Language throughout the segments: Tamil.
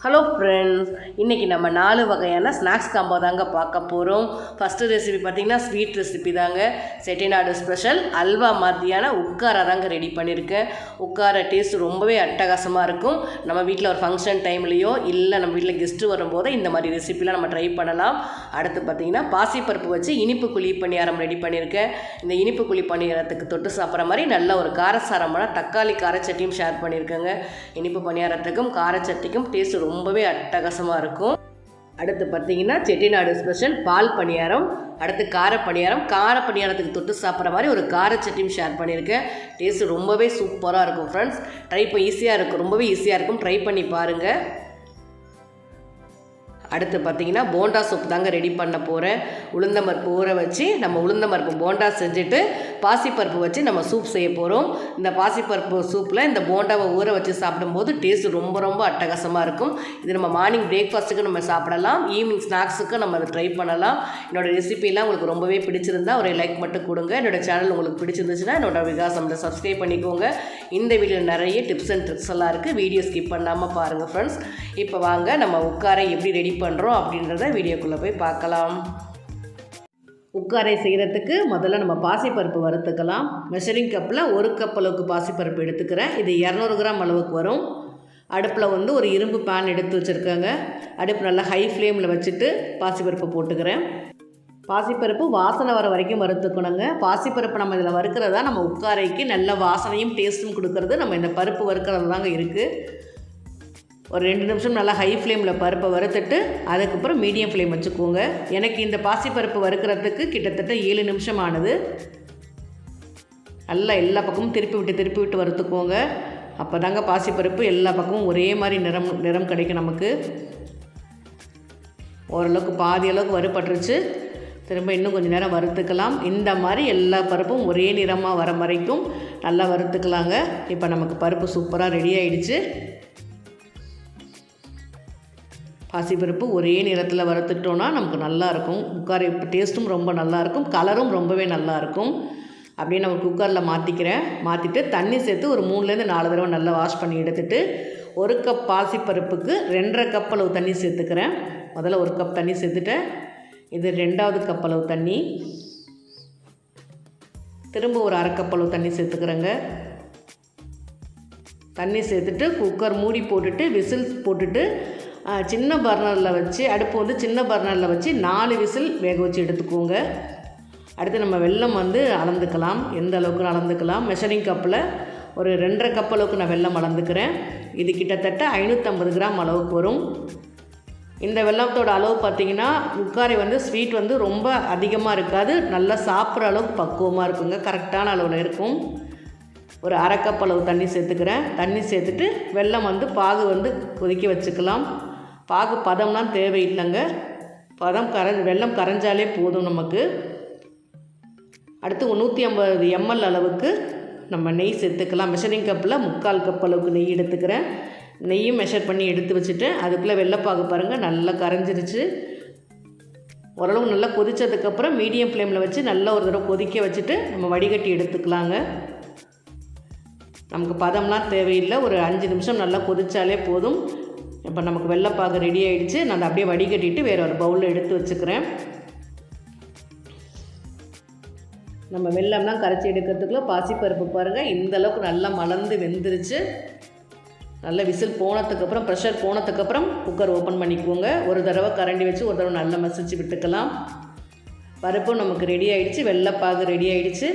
ஹலோ ஃப்ரெண்ட்ஸ், இன்றைக்கி நம்ம 4 வகையான ஸ்நாக்ஸ் காம்போ தாங்க பார்க்க போகிறோம். ஃபஸ்ட்டு ரெசிபி பார்த்திங்கன்னா ஸ்வீட் ரெசிபி தாங்க. செட்டிநாடு ஸ்பெஷல் அல்வா மாதிரியான உட்காரா தாங்க ரெடி பண்ணியிருக்கேன். உட்கார டேஸ்ட் ரொம்பவே அட்டகாசமாக இருக்கும். நம்ம வீட்டில் ஒரு ஃபங்க்ஷன் டைம்லேயோ இல்லை நம்ம வீட்டில் கெஸ்ட்டு வரும்போது இந்த மாதிரி ரெசிபிலாம் நம்ம ட்ரை பண்ணலாம். அடுத்து பார்த்திங்கன்னா பாசிப்பருப்பு வச்சு இனிப்பு குழி பணியாரம் ரெடி பண்ணியிருக்கேன். இந்த இனிப்பு குழி பணியாரத்துக்கு தொட்டு சாப்பிட்ற மாதிரி நல்ல ஒரு காரசாரமான தக்காளி காரச்சட்டியும் ஷேர் பண்ணியிருக்கேங்க. இனிப்பு பணியாரத்துக்கும் காரச்சட்டிக்கும் டேஸ்ட் ரொம்பவே அட்டகாசமாக இருக்கும். அடுத்து பார்த்தீங்கன்னா செட்டிநாடு ஸ்பெஷல் பால் பணியாரம், அடுத்து கார பணியாரத்துக்கு தொட்டு சாப்பிட்ற மாதிரி ஒரு காரச்சட்டியும் ஷேர் பண்ணியிருக்கேன். டேஸ்ட் ரொம்பவே சூப்பராக இருக்கும் ஃப்ரெண்ட்ஸ். ரொம்பவே ஈஸியாக இருக்கும், ட்ரை பண்ணி பாருங்கள். அடுத்து பார்த்திங்கன்னா போண்டா சூப் தாங்க ரெடி பண்ண போகிறேன். உளுந்தம்பருப்பு ஊற வச்சு நம்ம உளுந்தம்பருப்பு போண்டா செஞ்சுட்டு பாசிப்பருப்பு வச்சு நம்ம சூப் செய்ய போகிறோம். இந்த பாசிப்பருப்பு சூப்பில் இந்த போண்டாவை ஊற வச்சு சாப்பிடும்போது டேஸ்ட் ரொம்ப ரொம்ப அட்டகாசமாக இருக்கும். இது நம்ம மார்னிங் பிரேக்ஃபாஸ்ட்டுக்கு நம்ம சாப்பிடலாம், ஈவினிங் ஸ்நாக்ஸுக்கு நம்ம அதை ட்ரை பண்ணலாம். என்னோடய ரெசிபிலாம் உங்களுக்கு ரொம்பவே பிடிச்சிருந்தா ஒரு லைக் மட்டும் கொடுங்க. என்னோடய சேனல் உங்களுக்கு பிடிச்சிருந்துச்சுன்னா என்னோட விகாசம்ல சப்ஸ்கிரைப் பண்ணிக்கோங்க. இந்த வீடியோவில் நிறைய டிப்ஸ் அண்ட் ட்ரிக்ஸ் எல்லாம் இருக்குது, வீடியோ ஸ்கிப் பண்ணாமல் பாருங்கள் ஃப்ரெண்ட்ஸ். இப்போ வாங்க நம்ம உட்காரை எப்படி ரெடி பண்ணுறோம் அப்படின்றத வீடியோக்குள்ளே போய் பார்க்கலாம். உட்காரை செய்கிறதுக்கு முதல்ல நம்ம பாசிப்பருப்பு வறுத்துக்கலாம். மெஷரிங் கப்பில் 1 கப் அளவுக்கு பாசிப்பருப்பு எடுத்துக்கிறேன். இது 200 கிராம் அளவுக்கு வரும். அடுப்பில் ஒரு இரும்பு பேன் எடுத்து வச்சுருக்கேங்க. அடுப்பு நல்லா ஹை ஃப்ளேமில் வச்சுட்டு பாசிப்பருப்பு போட்டுக்கிறேன். பாசிப்பருப்பு வாசனை வர வரைக்கும் வறுத்துக்கணுங்க. பாசிப்பருப்பு நம்ம இதில் வறுக்கிறதா நம்ம உட்காரைக்கு நல்ல வாசனையும் டேஸ்ட்டும் கொடுக்கறது நம்ம இந்த பருப்பு வறுக்கிறது தாங்க இருக்குது. ஒரு 2 நிமிஷம் நல்லா ஹை ஃப்ளேமில் பருப்பை வறுத்துட்டு அதுக்கப்புறம் மீடியம் ஃப்ளேம் வச்சுக்கோங்க. எனக்கு இந்த பாசிப்பருப்பு வறுக்கிறதுக்கு கிட்டத்தட்ட 7 நிமிஷம் ஆனது. நல்லா எல்லா பக்கமும் திருப்பி விட்டு வறுத்துக்கோங்க. அப்போ தாங்க பாசிப்பருப்பு எல்லா பக்கமும் ஒரே மாதிரி நிறம் கிடைக்கும் நமக்கு. ஓரளவுக்கு பாதி அளவுக்கு வறுபட்டுருச்சு. திரும்ப இன்னும் கொஞ்சம் நேரம் வறுத்துக்கலாம். இந்த மாதிரி எல்லா பருப்பும் ஒரே நிறமாக வர வரைக்கும் நல்லா வறுத்துக்கலாங்க. இப்போ நமக்கு பருப்பு சூப்பராக ரெடி ஆகிடுச்சு. பாசிப்பருப்பு ஒரே நிறத்தில் வறுத்துட்டோன்னா நமக்கு நல்லாயிருக்கும். குக்கர் டேஸ்ட்டும் ரொம்ப நல்லாயிருக்கும், கலரும் ரொம்பவே நல்லாயிருக்கும். அப்படியே நம்ம குக்கரில் மாற்றிட்டு தண்ணி சேர்த்து ஒரு 3லேருந்து 4 தடவை நல்லா வாஷ் பண்ணி எடுத்துகிட்டு 1 கப் பாசிப்பருப்புக்கு 2.5 கப் அளவு தண்ணி சேர்த்துக்கிறேன். முதல்ல 1 கப் தண்ணி சேர்த்துட்டேன். இது 2வது கப் அளவு தண்ணி. திரும்ப ஒரு 1/2 கப் அளவு தண்ணி சேர்த்துக்கிறேங்க. தண்ணி சேர்த்துட்டு குக்கர் மூடி போட்டுட்டு விசில் போட்டுட்டு சின்ன பர்னரில் வச்சு சின்ன பர்னரில் வச்சு 4 விசில் வேக வச்சு எடுத்துக்கோங்க. அடுத்து நம்ம வெல்லம் அளந்துக்கலாம். எந்த அளவுக்கு அளந்துக்கலாம். மெஷரிங் கப்பில் ஒரு 2.5 கப் அளவுக்கு நான் வெல்லம் அளந்துக்கிறேன். இது கிட்டத்தட்ட 550 கிராம் அளவுக்கு வரும். இந்த வெல்லத்தோட அளவு பார்த்திங்கன்னா உட்காரை ஸ்வீட் ரொம்ப அதிகமாக இருக்காது, நல்லா சாப்பிட்ற அளவுக்கு பக்குவமாக இருக்குங்க, கரெக்டான அளவில் இருக்கும். ஒரு 1/2 கப் அளவு தண்ணி சேர்த்துக்கிறேன். தண்ணி சேர்த்துட்டு வெல்லம் பாகு கொதிக்க வச்சுக்கலாம். பாகு பதம்லாம் தேவையில்லைங்க, வெல்லம் கரைஞ்சாலே போதும் நமக்கு. அடுத்து 150 ml அளவுக்கு நம்ம நெய் சேர்த்துக்கலாம். மெஷரிங் கப்பில் 3/4 கப் அளவுக்கு நெய் எடுத்துக்கிறேன். நெய்யும் மெஷர் பண்ணி எடுத்து வச்சுட்டு அதுக்குள்ளே வெள்ளைப்பாகு பாருங்கள் நல்லா கரைஞ்சிருச்சு. ஓரளவு நல்லா கொதித்ததுக்கப்புறம் மீடியம் ஃப்ளேமில் வச்சு நல்லா ஒரு தடவை கொதிக்க வச்சுட்டு நம்ம வடிகட்டி எடுத்துக்கலாங்க. நமக்கு பதம்லாம் தேவையில்லை, ஒரு 5 நிமிஷம் நல்லா கொதித்தாலே போதும். இப்போ நமக்கு வெள்ளைப்பாகு ரெடி ஆகிடுச்சு. நான் அதை அப்படியே வடிகட்டிட்டு வேறு ஒரு பவுலில் எடுத்து வச்சுக்கிறேன். நம்ம வெல்லம்லாம் கரைச்சி எடுக்கிறதுக்குள்ளே பாசிப்பருப்பு பாருங்கள் இந்தளவுக்கு நல்லா மலர்ந்து வெந்துருச்சு. நல்ல விசில் போனதுக்கப்புறம் ப்ரெஷர் போனதுக்கப்புறம் குக்கர் ஓப்பன் பண்ணிக்கோங்க. ஒரு தடவை கரண்டி வச்சு ஒரு தடவை நல்லா மசிச்சு விட்டுக்கலாம். பருப்பும் நமக்கு ரெடி ஆகிடுச்சு, வெள்ளைப்பாகு ரெடி ஆகிடுச்சு.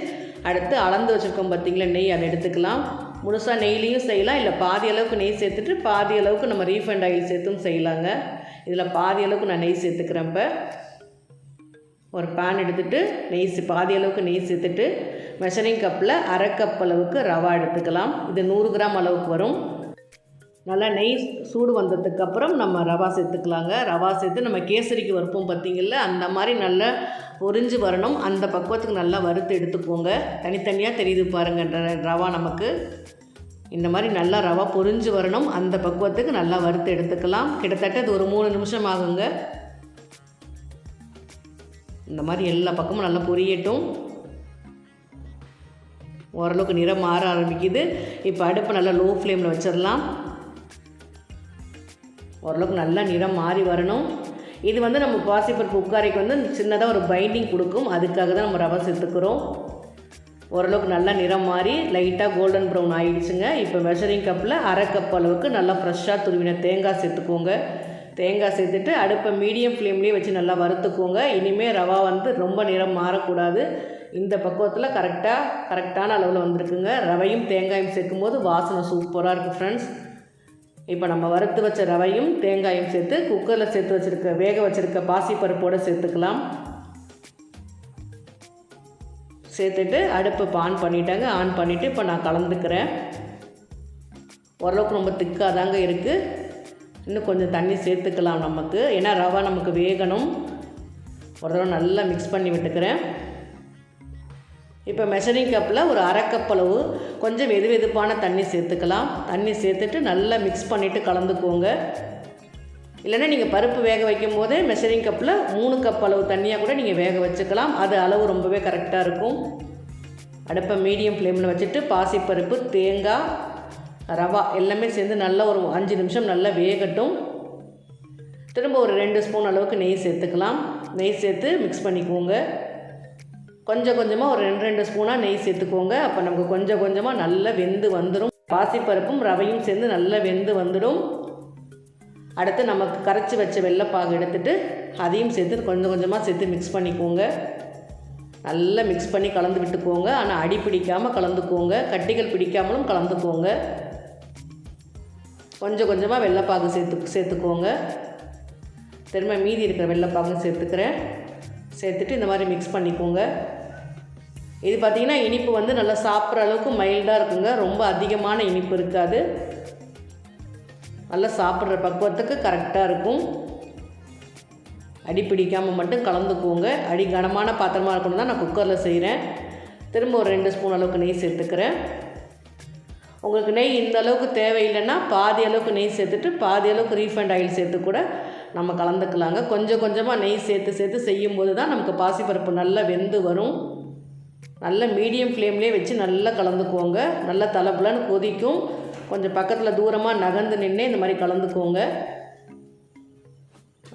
அடுத்து அளந்து வச்சுருக்கோம் பார்த்திங்களா நெய், அதை எடுத்துக்கலாம். முழுசாக நெய்லேயும் செய்யலாம், இல்லை பாதி அளவுக்கு நெய் சேர்த்துட்டு பாதி அளவுக்கு நம்ம ரீஃபைண்ட் ஆயில் சேர்த்தும் செய்யலாங்க. இதில் பாதி அளவுக்கு நான் நெய் சேர்த்துக்கிறேன். இப்போ ஒரு பேன் எடுத்துகிட்டு பாதி அளவுக்கு நெய் சேர்த்துட்டு மெஷரிங் கப்பில் 1/2 கப் அளவுக்கு ரவா எடுத்துக்கலாம். இது 100 கிராம் அளவுக்கு வரும். நல்லா நெய் சூடு வந்ததுக்கப்புறம் நம்ம ரவா சேர்த்துக்கலாங்க. ரவா சேர்த்து நம்ம கேசரிக்கு வறுப்போம் பார்த்திங்கள்ல, அந்த மாதிரி நல்லா பொரிஞ்சு வரணும். அந்த பக்குவத்துக்கு நல்லா வறுத்து எடுத்துக்கோங்க. தனித்தனியாக தெரியுது பாருங்கள் ரவா நமக்கு. இந்த மாதிரி நல்லா ரவா பொரிஞ்சு வரணும், அந்த பக்குவத்துக்கு நல்லா வறுத்து எடுத்துக்கலாம். கிட்டத்தட்ட இது ஒரு 3 நிமிஷம் ஆகுங்க. இந்த மாதிரி எல்லா பக்கமும் நல்லா பொரியட்டும். ஓரளவுக்கு நிறம் மாற ஆரம்பிக்குது. இப்போ அடுப்பு நல்லா லோ ஃப்ளேமில் வச்சிடலாம். ஓரளவுக்கு நல்லா நிறம் மாறி வரணும். இது வந்து நம்ம பாசிப்பருப்பு உட்காரைக்கு வந்து சின்னதாக ஒரு பைண்டிங் கொடுக்கும், அதுக்காக தான் நம்ம ரவை சேர்த்துக்கிறோம். ஓரளவுக்கு நல்லா நிறம் மாறி லைட்டாக கோல்டன் ப்ரௌன் ஆகிடுச்சுங்க. இப்போ மெஷரிங் கப்பில் அரை கப் அளவுக்கு நல்லா ஃப்ரெஷ்ஷாக துருவின தேங்காய் சேர்த்துக்கோங்க. தேங்காய் சேர்த்துட்டு அடுப்பை மீடியம் ஃப்ளேம்லேயே வச்சு நல்லா வறுத்துக்கோங்க. இனிமேல் ரவா வந்து ரொம்ப நிறம் மாறக்கூடாது. இந்த பக்குவத்தில் கரெக்டான அளவில் வந்திருக்குங்க. ரவையும் தேங்காயும் சேர்க்கும்போது வாசனை சூப்பராக இருக்குது ஃப்ரெண்ட்ஸ். இப்போ நம்ம வறுத்து வச்ச ரவையும் தேங்காயும் சேர்த்து குக்கரில் சேர்த்து வேக வச்சுருக்க பாசிப்பருப்போடு சேர்த்துக்கலாம். சேர்த்துட்டு அடுப்பு ஆன் பண்ணிட்டாங்க. ஆன் பண்ணிவிட்டு இப்போ நான் கலந்துக்கிறேன். ஓரளவுக்கு ரொம்ப திக்காக தாங்க இருக்குது. இன்னும் கொஞ்சம் தண்ணி சேர்த்துக்கலாம் நமக்கு, ஏன்னா ரவை நமக்கு வேகணும். ஒரு தடவை நல்லா மிக்ஸ் பண்ணி விட்டுக்கிறேன். இப்போ மெஷரிங் கப்பில் ஒரு அரை கப் அளவு கொஞ்சம் வெதுவெதுப்பான தண்ணி சேர்த்துக்கலாம். தண்ணி சேர்த்துட்டு நல்லா மிக்ஸ் பண்ணிவிட்டு கலந்துக்கோங்க. இல்லைன்னா நீங்கள் பருப்பு வேக வைக்கும் போதே மெஷரிங் கப்பில் 3 கப் அளவு தண்ணியாக கூட நீங்கள் வேக வச்சுக்கலாம். அது அளவு ரொம்பவே கரெக்டாக இருக்கும். அடுப்பை மீடியம் ஃப்ளேமில் வச்சுட்டு பாசிப்பருப்பு, தேங்காய், ரவா எல்லாமே சேர்ந்து நல்லா ஒரு 5 நிமிஷம் நல்லா வேகட்டும். திரும்ப ஒரு 2 ஸ்பூன் அளவுக்கு நெய் சேர்த்துக்கலாம். நெய் சேர்த்து மிக்ஸ் பண்ணிக்கோங்க. கொஞ்சம் கொஞ்சமாக ஒரு 2 ஸ்பூனாக நெய் சேர்த்துக்கோங்க. அப்போ நமக்கு கொஞ்சம் கொஞ்சமாக நல்லா வெந்து வந்துடும். பாசிப்பருப்பும் ரவையும் சேர்ந்து நல்லா வெந்து வந்துடும். அடுத்து நமக்கு கரைச்சி வச்ச வெள்ளைப்பாகு எடுத்துகிட்டு அதையும் சேர்த்து கொஞ்சம் கொஞ்சமாக சேர்த்து மிக்ஸ் பண்ணிக்கோங்க. நல்லா மிக்ஸ் பண்ணி கலந்து விட்டுக்கோங்க. ஆனால் அடி பிடிக்காமல் கலந்துக்கோங்க, கட்டிகள் பிடிக்காமலும் கலந்துக்கோங்க. கொஞ்சம் கொஞ்சமாக வெள்ளைப்பாகு சேர்த்துக்கோங்க. திரும்ப மீதி இருக்கிற வெள்ளைப்பாகும் சேர்த்துக்கிறேன். சேர்த்துட்டு இந்த மாதிரி மிக்ஸ் பண்ணிக்கோங்க. இது பார்த்திங்கன்னா இனிப்பு வந்து நல்லா சாப்பிட்ற அளவுக்கு மைல்டாக இருக்குங்க. ரொம்ப அதிகமான இனிப்பு இருக்காது. நல்லா சாப்பிட்ற பக்குவத்துக்கு கரெக்டாக இருக்கும். அடி பிடிக்காமல் மட்டும் கலந்துக்கோங்க. அடி கனமான பாத்திரமாக இருக்கணும் தான் நான் குக்கரில் செய்கிறேன். திரும்ப ஒரு 2 ஸ்பூன் அளவுக்கு நெய் சேர்த்துக்கிறேன். உங்களுக்கு நெய் இந்த அளவுக்கு தேவையில்லைன்னா பாதி அளவுக்கு நெய் சேர்த்துட்டு பாதி அளவுக்கு ரீஃபைண்ட் ஆயில் சேர்த்து கூட நம்ம கலந்துக்கலாங்க. கொஞ்சம் கொஞ்சமாக நெய் சேர்த்து செய்யும்போது தான் நமக்கு பாசிப்பருப்பு நல்லா வெந்து வரும். நல்லா மீடியம் ஃப்ளேம்லேயே வச்சு நல்லா கலந்துக்கோங்க. நல்லா தலப்புலன்னு கொதிக்கும். கொஞ்சம் பக்கத்தில் தூரமாக நகர்ந்து நின்று இந்த மாதிரி கலந்துக்கோங்க.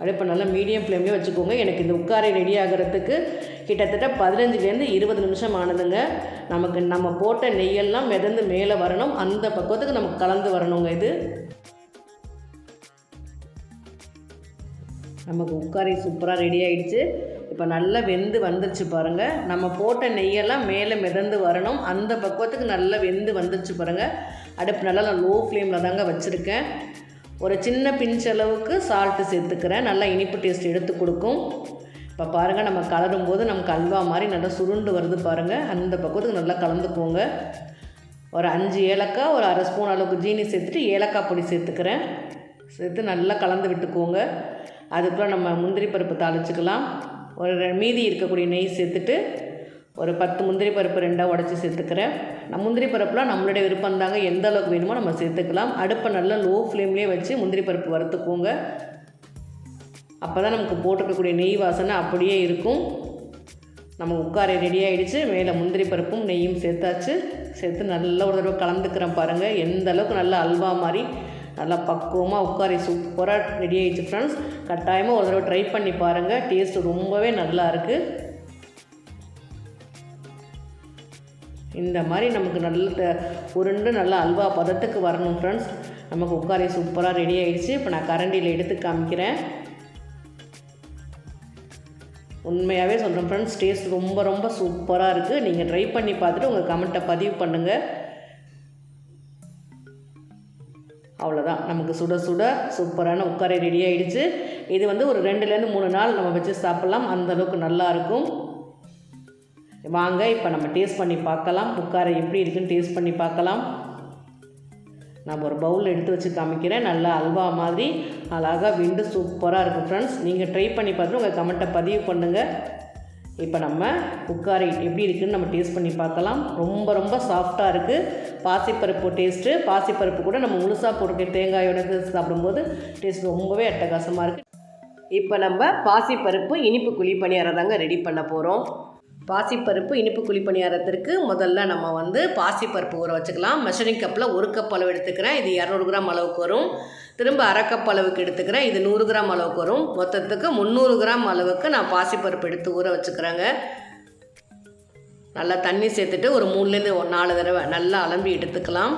அடுப்பை நல்லா மீடியம் ஃப்ளேம்லேயே வச்சுக்கோங்க. எனக்கு இந்த உட்காரை ரெடி ஆகிறதுக்கு கிட்டத்தட்ட 15லேருந்து 20 நிமிஷம் ஆனதுங்க. நம்ம போட்ட நெய்யெல்லாம் மிதந்து மேலே வரணும். அந்த பக்குவத்துக்கு நமக்கு கலந்து வரணுங்க. இது நமக்கு உட்காரை சூப்பராக ரெடி ஆகிடுச்சு. இப்போ நல்லா வெந்து வந்துருச்சு பாருங்கள். நம்ம போட்ட நெய்யெல்லாம் மேலே மிதந்து வரணும். அந்த பக்குவத்துக்கு நல்லா வெந்து வந்துருச்சு பாருங்கள். அடுப்பு நல்லா நான் லோ ஃப்ளேமில் தாங்க வச்சுருக்கேன். ஒரு சின்ன பிஞ்ச் அளவுக்கு சால்ட்டு சேர்த்துக்கிறேன். நல்லா இனிப்பு டேஸ்ட் எடுத்து கொடுக்கும். இப்போ பாருங்கள், நம்ம கலரும் போது நமக்கு அல்வா மாதிரி நல்லா சுருண்டு வருது பாருங்கள். அந்த பக்குவத்துக்கு நல்லா கலந்துக்கோங்க. ஒரு 5 ஏலக்காய், ஒரு அரை ஸ்பூன் அளவுக்கு ஜீனி சேர்த்துட்டு ஏலக்காய் பொடி சேர்த்துக்கிறேன். சேர்த்து நல்லா கலந்து விட்டுக்கோங்க. அதுக்குள்ளே நம்ம முந்திரி பருப்பு தாளிச்சுக்கலாம். ஒரு மீதி இருக்கக்கூடிய நெய் சேர்த்துட்டு ஒரு 10 முந்திரி பருப்பு 2ஆக உடச்சி சேர்த்துக்கிறேன். முந்திரி பருப்புலாம் நம்மளுடைய விருப்பம் தாங்க, எந்த அளவுக்கு வேணுமோ நம்ம சேர்த்துக்கலாம். அடுப்பை நல்லா லோ ஃப்ளேம்லேயே வச்சு முந்திரி பருப்பு வறுத்துக்கோங்க. அப்போ தான் நமக்கு போட்டிருக்கக்கூடிய நெய் வாசனை அப்படியே இருக்கும். நம்ம உட்காரை ரெடி ஆகிடுச்சு. மேலே முந்திரி பருப்பும் நெய்யும் சேர்த்து நல்லா ஒரு தடவை கலந்துக்கிறேன் பாருங்கள். எந்த அளவுக்கு நல்லா அல்வா மாதிரி நல்லா பக்குவமாக உட்காரி சூப்பராக ரெடி ஆகிடுச்சு ஃப்ரெண்ட்ஸ். கட்டாயமாக ஒரு தடவை ட்ரை பண்ணி பாருங்கள். டேஸ்ட்டு ரொம்பவே நல்லா இருக்குது. இந்த மாதிரி நமக்கு நல்ல உருண்டு நல்லா அல்வா பதத்துக்கு வரணும் ஃப்ரெண்ட்ஸ். நமக்கு உட்காரி சூப்பராக ரெடி ஆகிடுச்சு. இப்போ நான் கரண்டியில் எடுத்து காமிக்கிறேன். உண்மையாகவே சொல்கிறேன் ஃப்ரெண்ட்ஸ், டேஸ்ட் ரொம்ப ரொம்ப சூப்பராக இருக்குது. நீங்கள் ட்ரை பண்ணி பார்த்துட்டு உங்கள் கமெண்ட்டை பதிவு பண்ணுங்கள். அவ்வளோதான், நமக்கு சுட சுட சூப்பரான உட்காரை ரெடி ஆகிடுச்சு. இது வந்து ஒரு 2லேருந்து 3 நாள் நம்ம வச்சு சாப்பிட்லாம். அந்தளவுக்கு நல்லாயிருக்கும். வாங்க இப்போ நம்ம டேஸ்ட் பண்ணி பார்க்கலாம். உட்காரை எப்படி இருக்குன்னு டேஸ்ட் பண்ணி பார்க்கலாம். நான் ஒரு பவுலில் எடுத்து வச்சு காமிக்கிறேன். நல்லா அல்வா மாதிரி அழகாக விண்டு சூப்பராக இருக்கும் ஃப்ரெண்ட்ஸ். நீங்கள் ட்ரை பண்ணி பார்த்துட்டு உங்கள் கமெண்ட்டை பதிவு பண்ணுங்கள். இப்போ நம்ம உட்காரை எப்படி இருக்குதுன்னு நம்ம டேஸ்ட் பண்ணி பார்க்கலாம். ரொம்ப ரொம்ப சாஃப்டாக இருக்குது. பாசிப்பருப்பு டேஸ்ட்டு, பாசிப்பருப்பு கூட நம்ம முழுசாக போட்டு தேங்காயோட சாப்பிடும்போது டேஸ்ட் ரொம்பவே அட்டகாசமாக இருக்குது. இப்போ நம்ம பாசிப்பருப்பு இனிப்பு குழி பணியாரம் தாங்க ரெடி பண்ண போகிறோம். பாசிப்பருப்பு இனிப்பு குழிப்பணியாரத்திற்கு முதல்ல நம்ம வந்து பாசிப்பருப்பு ஊற வச்சுக்கலாம். மெஷரிங் கப்பில் 1 கப் அளவு எடுத்துக்கிறேன். இது 200 கிராம் அளவுக்கு வரும். திரும்ப அரை கப் அளவுக்கு எடுத்துக்கிறேன். இது 100 கிராம் அளவுக்கு வரும். மொத்தத்துக்கு 300 கிராம் அளவுக்கு நான் பாசிப்பருப்பு எடுத்து ஊற வச்சுக்கிறேங்க. நல்லா தண்ணி சேர்த்துட்டு ஒரு 3லேருந்து 4 தடவை நல்லா அலம்பி எடுத்துக்கலாம்.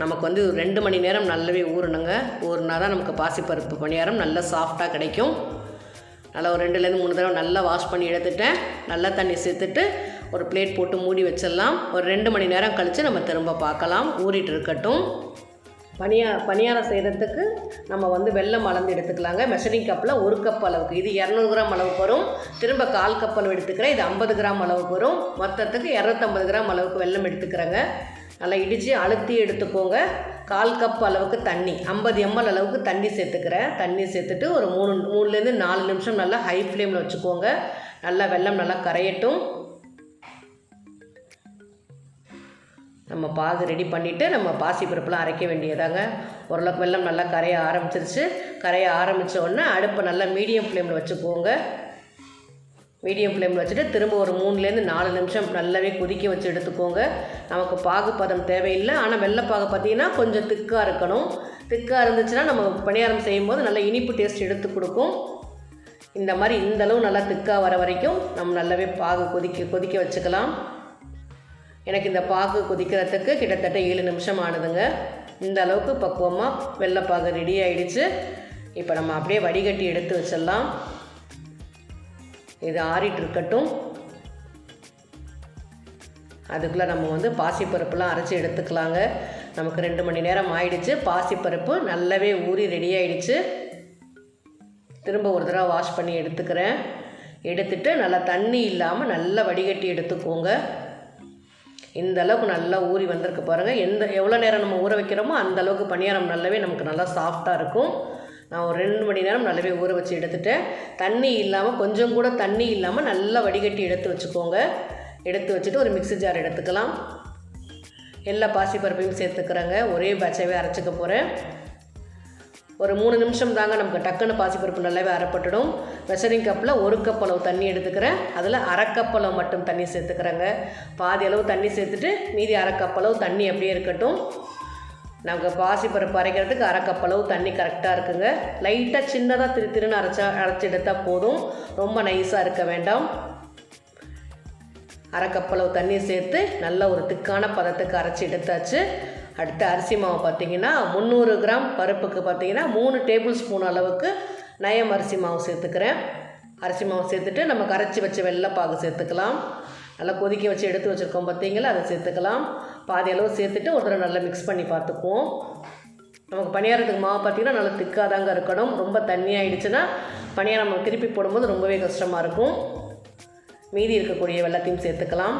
நமக்கு வந்து 2 மணி நேரம் நல்லாவே ஊறணுங்க. ஊறினா தான் நமக்கு பாசிப்பருப்பு பணியாரம் நல்லா சாஃப்டாக கிடைக்கும். நல்லா ஒரு 2லேருந்து 3 தடவை நல்லா வாஷ் பண்ணி எடுத்துட்டேன். நல்லா தண்ணி சேர்த்துட்டு ஒரு பிளேட் போட்டு மூடி வச்சிடலாம். ஒரு 2 மணி நேரம் கழித்து நம்ம திரும்ப பார்க்கலாம். ஊறிட்டு இருக்கட்டும். பணியாரம் செய்கிறதுக்கு நம்ம வந்து வெல்லம் அளந்து எடுத்துக்கலாங்க. மெஷரிங் கப்பில் 1 கப் அளவுக்கு, இது 200 கிராம் அளவுக்கு வரும். திரும்ப 1/4 கப் அளவு எடுத்துக்கிறேன். இது 50 கிராம் அளவுக்கு வரும். மொத்தத்துக்கு 250 கிராம் அளவுக்கு வெல்லம் எடுத்துக்கிறேங்க. நல்லா இடித்து அழுத்தி எடுத்துக்கோங்க. 1/4 கப் அளவுக்கு தண்ணி, 50 ml அளவுக்கு தண்ணி சேர்த்துக்கிறேன். தண்ணி சேர்த்துட்டு ஒரு 3லேருந்து 4 நிமிஷம் நல்லா ஹை ஃப்ளேமில் வச்சுக்கோங்க. நல்லா வெல்லம் நல்லா கரையட்டும். நம்ம பாகு ரெடி பண்ணிவிட்டு நம்ம பாசிப்பருப்புலாம் அரைக்க வேண்டியதாங்க. ஓரளவுக்கு வெல்லம் நல்லா கரைய ஆரம்பிச்சிருச்சு. கரைய ஆரம்பித்த உடனே அடுப்பை நல்லா மீடியம் ஃப்ளேமில் வச்சுக்கோங்க. மீடியம் ஃப்ளேமில் வச்சுட்டு திரும்ப ஒரு 3லேருந்து 4 நிமிஷம் நல்லாவே கொதிக்க வச்சு எடுத்துக்கோங்க. நமக்கு பாகு பதம் தேவையில்லை. ஆனால் வெள்ளைப்பாகு பார்த்திங்கன்னா கொஞ்சம் திக்காக இருக்கணும். திக்காக இருந்துச்சுன்னா நம்ம பணியாரம் செய்யும்போது நல்லா இனிப்பு டேஸ்ட் எடுத்து கொடுக்கும். இந்த மாதிரி இந்தளவு நல்லா திக்காக வர வரைக்கும் நம்ம நல்லாவே பாகு கொதிக்க வச்சுக்கலாம். எனக்கு இந்த பாகு கொதிக்கிறதுக்கு கிட்டத்தட்ட 7 நிமிஷம் ஆனதுங்க. இந்த அளவுக்கு பக்குவமாக வெள்ளைப்பாகு ரெடி ஆகிடுச்சு. இப்போ நம்ம அப்படியே வடிகட்டி எடுத்து வச்சிடலாம். இது ஆறிட்டு இருக்கட்டும். அதுக்குள்ளே நம்ம வந்து பாசிப்பருப்புலாம் அரைச்சி எடுத்துக்கலாங்க. நமக்கு 2 மணி நேரம் ஆயிடுச்சு. பாசிப்பருப்பு நல்லாவே ஊறி ரெடி ஆகிடுச்சு. திரும்ப ஒரு தடவை வாஷ் பண்ணி எடுத்துக்கிறேன். எடுத்துட்டு நல்லா தண்ணி இல்லாமல் நல்லா வடிகட்டி எடுத்துக்கோங்க. இந்த அளவுக்கு நல்லா ஊறி வந்திருக்கு பாருங்கள். எவ்வளோ நேரம் நம்ம ஊற வைக்கிறோமோ அந்த அளவுக்கு பணியாரம் நல்லாவே நமக்கு நல்லா சாஃப்டாக இருக்கும். நான் ஒரு 2 மணி நேரம் நல்லாவே ஊற வச்சு எடுத்துட்டேன். தண்ணி இல்லாமல், கொஞ்சம் கூட தண்ணி இல்லாமல் நல்லா வடிகட்டி எடுத்து வச்சுக்கோங்க. எடுத்து வச்சுட்டு ஒரு மிக்ஸி ஜார் எடுத்துக்கலாம். எல்லா பாசிப்பருப்பையும் சேர்த்துக்கிறேங்க. ஒரே பேட்சாகவே அரைச்சிக்க போகிறேன். ஒரு 3 நிமிஷம் தாங்க நமக்கு டக்குன்னு பாசிப்பருப்பு நல்லாவே அரைப்பட்டுடும். மெஷரிங் கப்பில் 1 கப் அளவு தண்ணி எடுத்துக்கிறேன். அதில் அரை கப் அளவு மட்டும் தண்ணி சேர்த்துக்கிறேங்க. பாதி அளவு தண்ணி சேர்த்துட்டு மீதி அரை கப் அளவு தண்ணி அப்படியே இருக்கட்டும். நாங்கள் பாசிப்பருப்பு அரைக்கிறதுக்கு அரை கப் அளவு தண்ணி கரெக்டாக இருக்குங்க. லைட்டாக சின்னதாக திருன்னு அரைச்சி எடுத்தால் போதும். ரொம்ப நைஸாக இருக்க வேண்டாம். அரை கப் அளவு தண்ணி சேர்த்து நல்ல ஒரு திக்கான பதத்துக்கு அரைச்சி எடுத்தாச்சு. அடுத்து அரிசி மாவு பார்த்திங்கன்னா 300 கிராம் பருப்புக்கு பார்த்திங்கன்னா 3 டேபிள் ஸ்பூன் அளவுக்கு நயம் அரிசி மாவு சேர்த்துக்கிறேன். அரிசி மாவு சேர்த்துட்டு நம்ம கரைச்சி வச்ச வெள்ளைப்பாகு சேர்த்துக்கலாம். நல்லா கொதிக்க வச்சு எடுத்து வச்சுருக்கோம் பார்த்திங்களா, அதை சேர்த்துக்கலாம். பாதி அளவு சேர்த்துட்டு ஒரு தடவை நல்லா மிக்ஸ் பண்ணி பார்த்துக்குவோம். நமக்கு பணியாரத்துக்கு மாவு பார்த்திங்கன்னா நல்லா திக்காக தாங்க இருக்கணும். ரொம்ப தண்ணி ஆகிடுச்சுன்னா பணியாரம் நம்ம திருப்பி போடும்போது ரொம்பவே கஷ்டமாக இருக்கும். மீதி இருக்கக்கூடிய வெள்ளத்தையும் சேர்த்துக்கலாம்.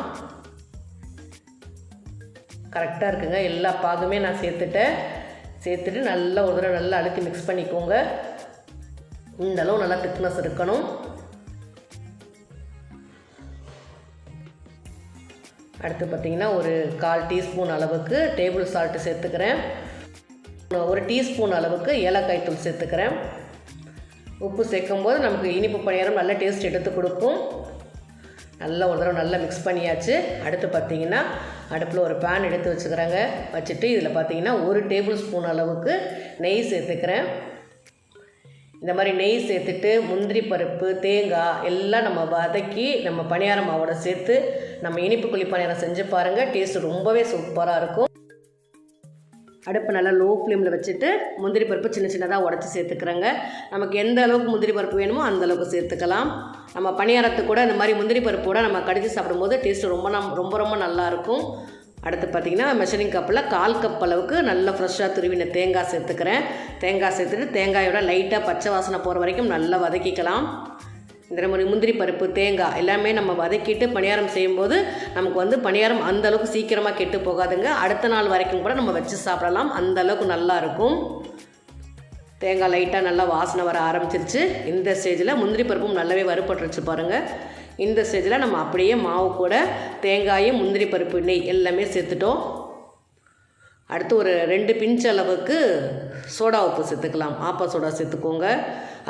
கரெக்டாக இருக்குங்க. எல்லா பாகுமே நான் சேர்த்துட்டு நல்லா ஒரு தடவை நல்லா அழுத்தி மிக்ஸ் பண்ணிக்கோங்க. இந்தளவு நல்லா திக்னஸ் இருக்கணும். அடுத்து பார்த்திங்கன்னா ஒரு 1/4 டீஸ்பூன் அளவுக்கு டேபிள் சால்ட்டு சேர்த்துக்கிறேன். 1 டீஸ்பூன் அளவுக்கு ஏலக்காய் தூள் சேர்த்துக்கிறேன். உப்பு சேர்க்கும் போது நமக்கு இனிப்பு பணியாரம் நல்ல டேஸ்ட் எடுத்து கொடுக்கும். நல்லா ஒரு தடவை நல்லா மிக்ஸ் பண்ணியாச்சு. அடுத்து பார்த்திங்கன்னா அடுப்பில் ஒரு பேன் எடுத்து வச்சுக்கிறேங்க. வச்சுட்டு இதில் பார்த்திங்கன்னா 1 டேபிள் ஸ்பூன் அளவுக்கு நெய் சேர்த்துக்கிறேன். இந்த மாதிரி நெய் சேர்த்துட்டு முந்திரி பருப்பு, தேங்காய் எல்லாம் நம்ம வதக்கி நம்ம பணியாரம் மாவோட சேர்த்து நம்ம இனிப்பு குழி பணியாரம் செஞ்சு பாருங்கள். டேஸ்ட்டு ரொம்பவே சூப்பராக இருக்கும். அடுப்பு நல்லா லோ ஃப்ளேமில் வச்சுட்டு முந்திரி பருப்பு சின்ன சின்னதாக உடச்சி சேர்த்துக்கிறேங்க. நமக்கு எந்த அளவுக்கு முந்திரி பருப்பு வேணுமோ அந்த அளவுக்கு சேர்த்துக்கலாம். நம்ம பணியாரத்துக்கு கூட இந்த மாதிரி முந்திரி பருப்போட நம்ம கடிச்சு சாப்பிடும்போது டேஸ்ட்டு ரொம்ப நல்லாயிருக்கும். அடுத்து பார்த்திங்கன்னா மெஷரிங் கப்பில் 1/4 கப் அளவுக்கு நல்லா ஃப்ரெஷ்ஷாக துருவின தேங்காய் சேர்த்துக்கிறேன். தேங்காய் சேர்த்துட்டு தேங்காயோட லைட்டாக பச்சை வாசனை போகிற வரைக்கும் நல்லா வதக்கிக்கலாம். இந்த மாதிரி முந்திரி பருப்பு, தேங்காய் எல்லாமே நம்ம வதக்கிட்டு பணியாரம் செய்யும்போது நமக்கு வந்து பணியாரம் அந்தளவுக்கு சீக்கிரமாக கெட்டு போகாதுங்க. அடுத்த நாள் வரைக்கும் கூட நம்ம வச்சு சாப்பிடலாம். அந்தளவுக்கு நல்லாயிருக்கும். தேங்காய் லைட்டாக நல்லா வாசனை வர ஆரம்பிச்சிருச்சு. இந்த ஸ்டேஜில் முந்திரி பருப்பும் நல்லாவே வறுபட்டுருச்சு பாருங்கள். இந்த ஸ்டேஜில் நம்ம அப்படியே மாவு கூட தேங்காயும் முந்திரி பருப்பு, நெய் எல்லாமே சேர்த்துட்டோம். அடுத்து ஒரு 2 பிஞ்ச் அளவுக்கு சோடா உப்பு சேர்த்துக்கலாம். ஆப்ப சோடா சேர்த்துக்கோங்க.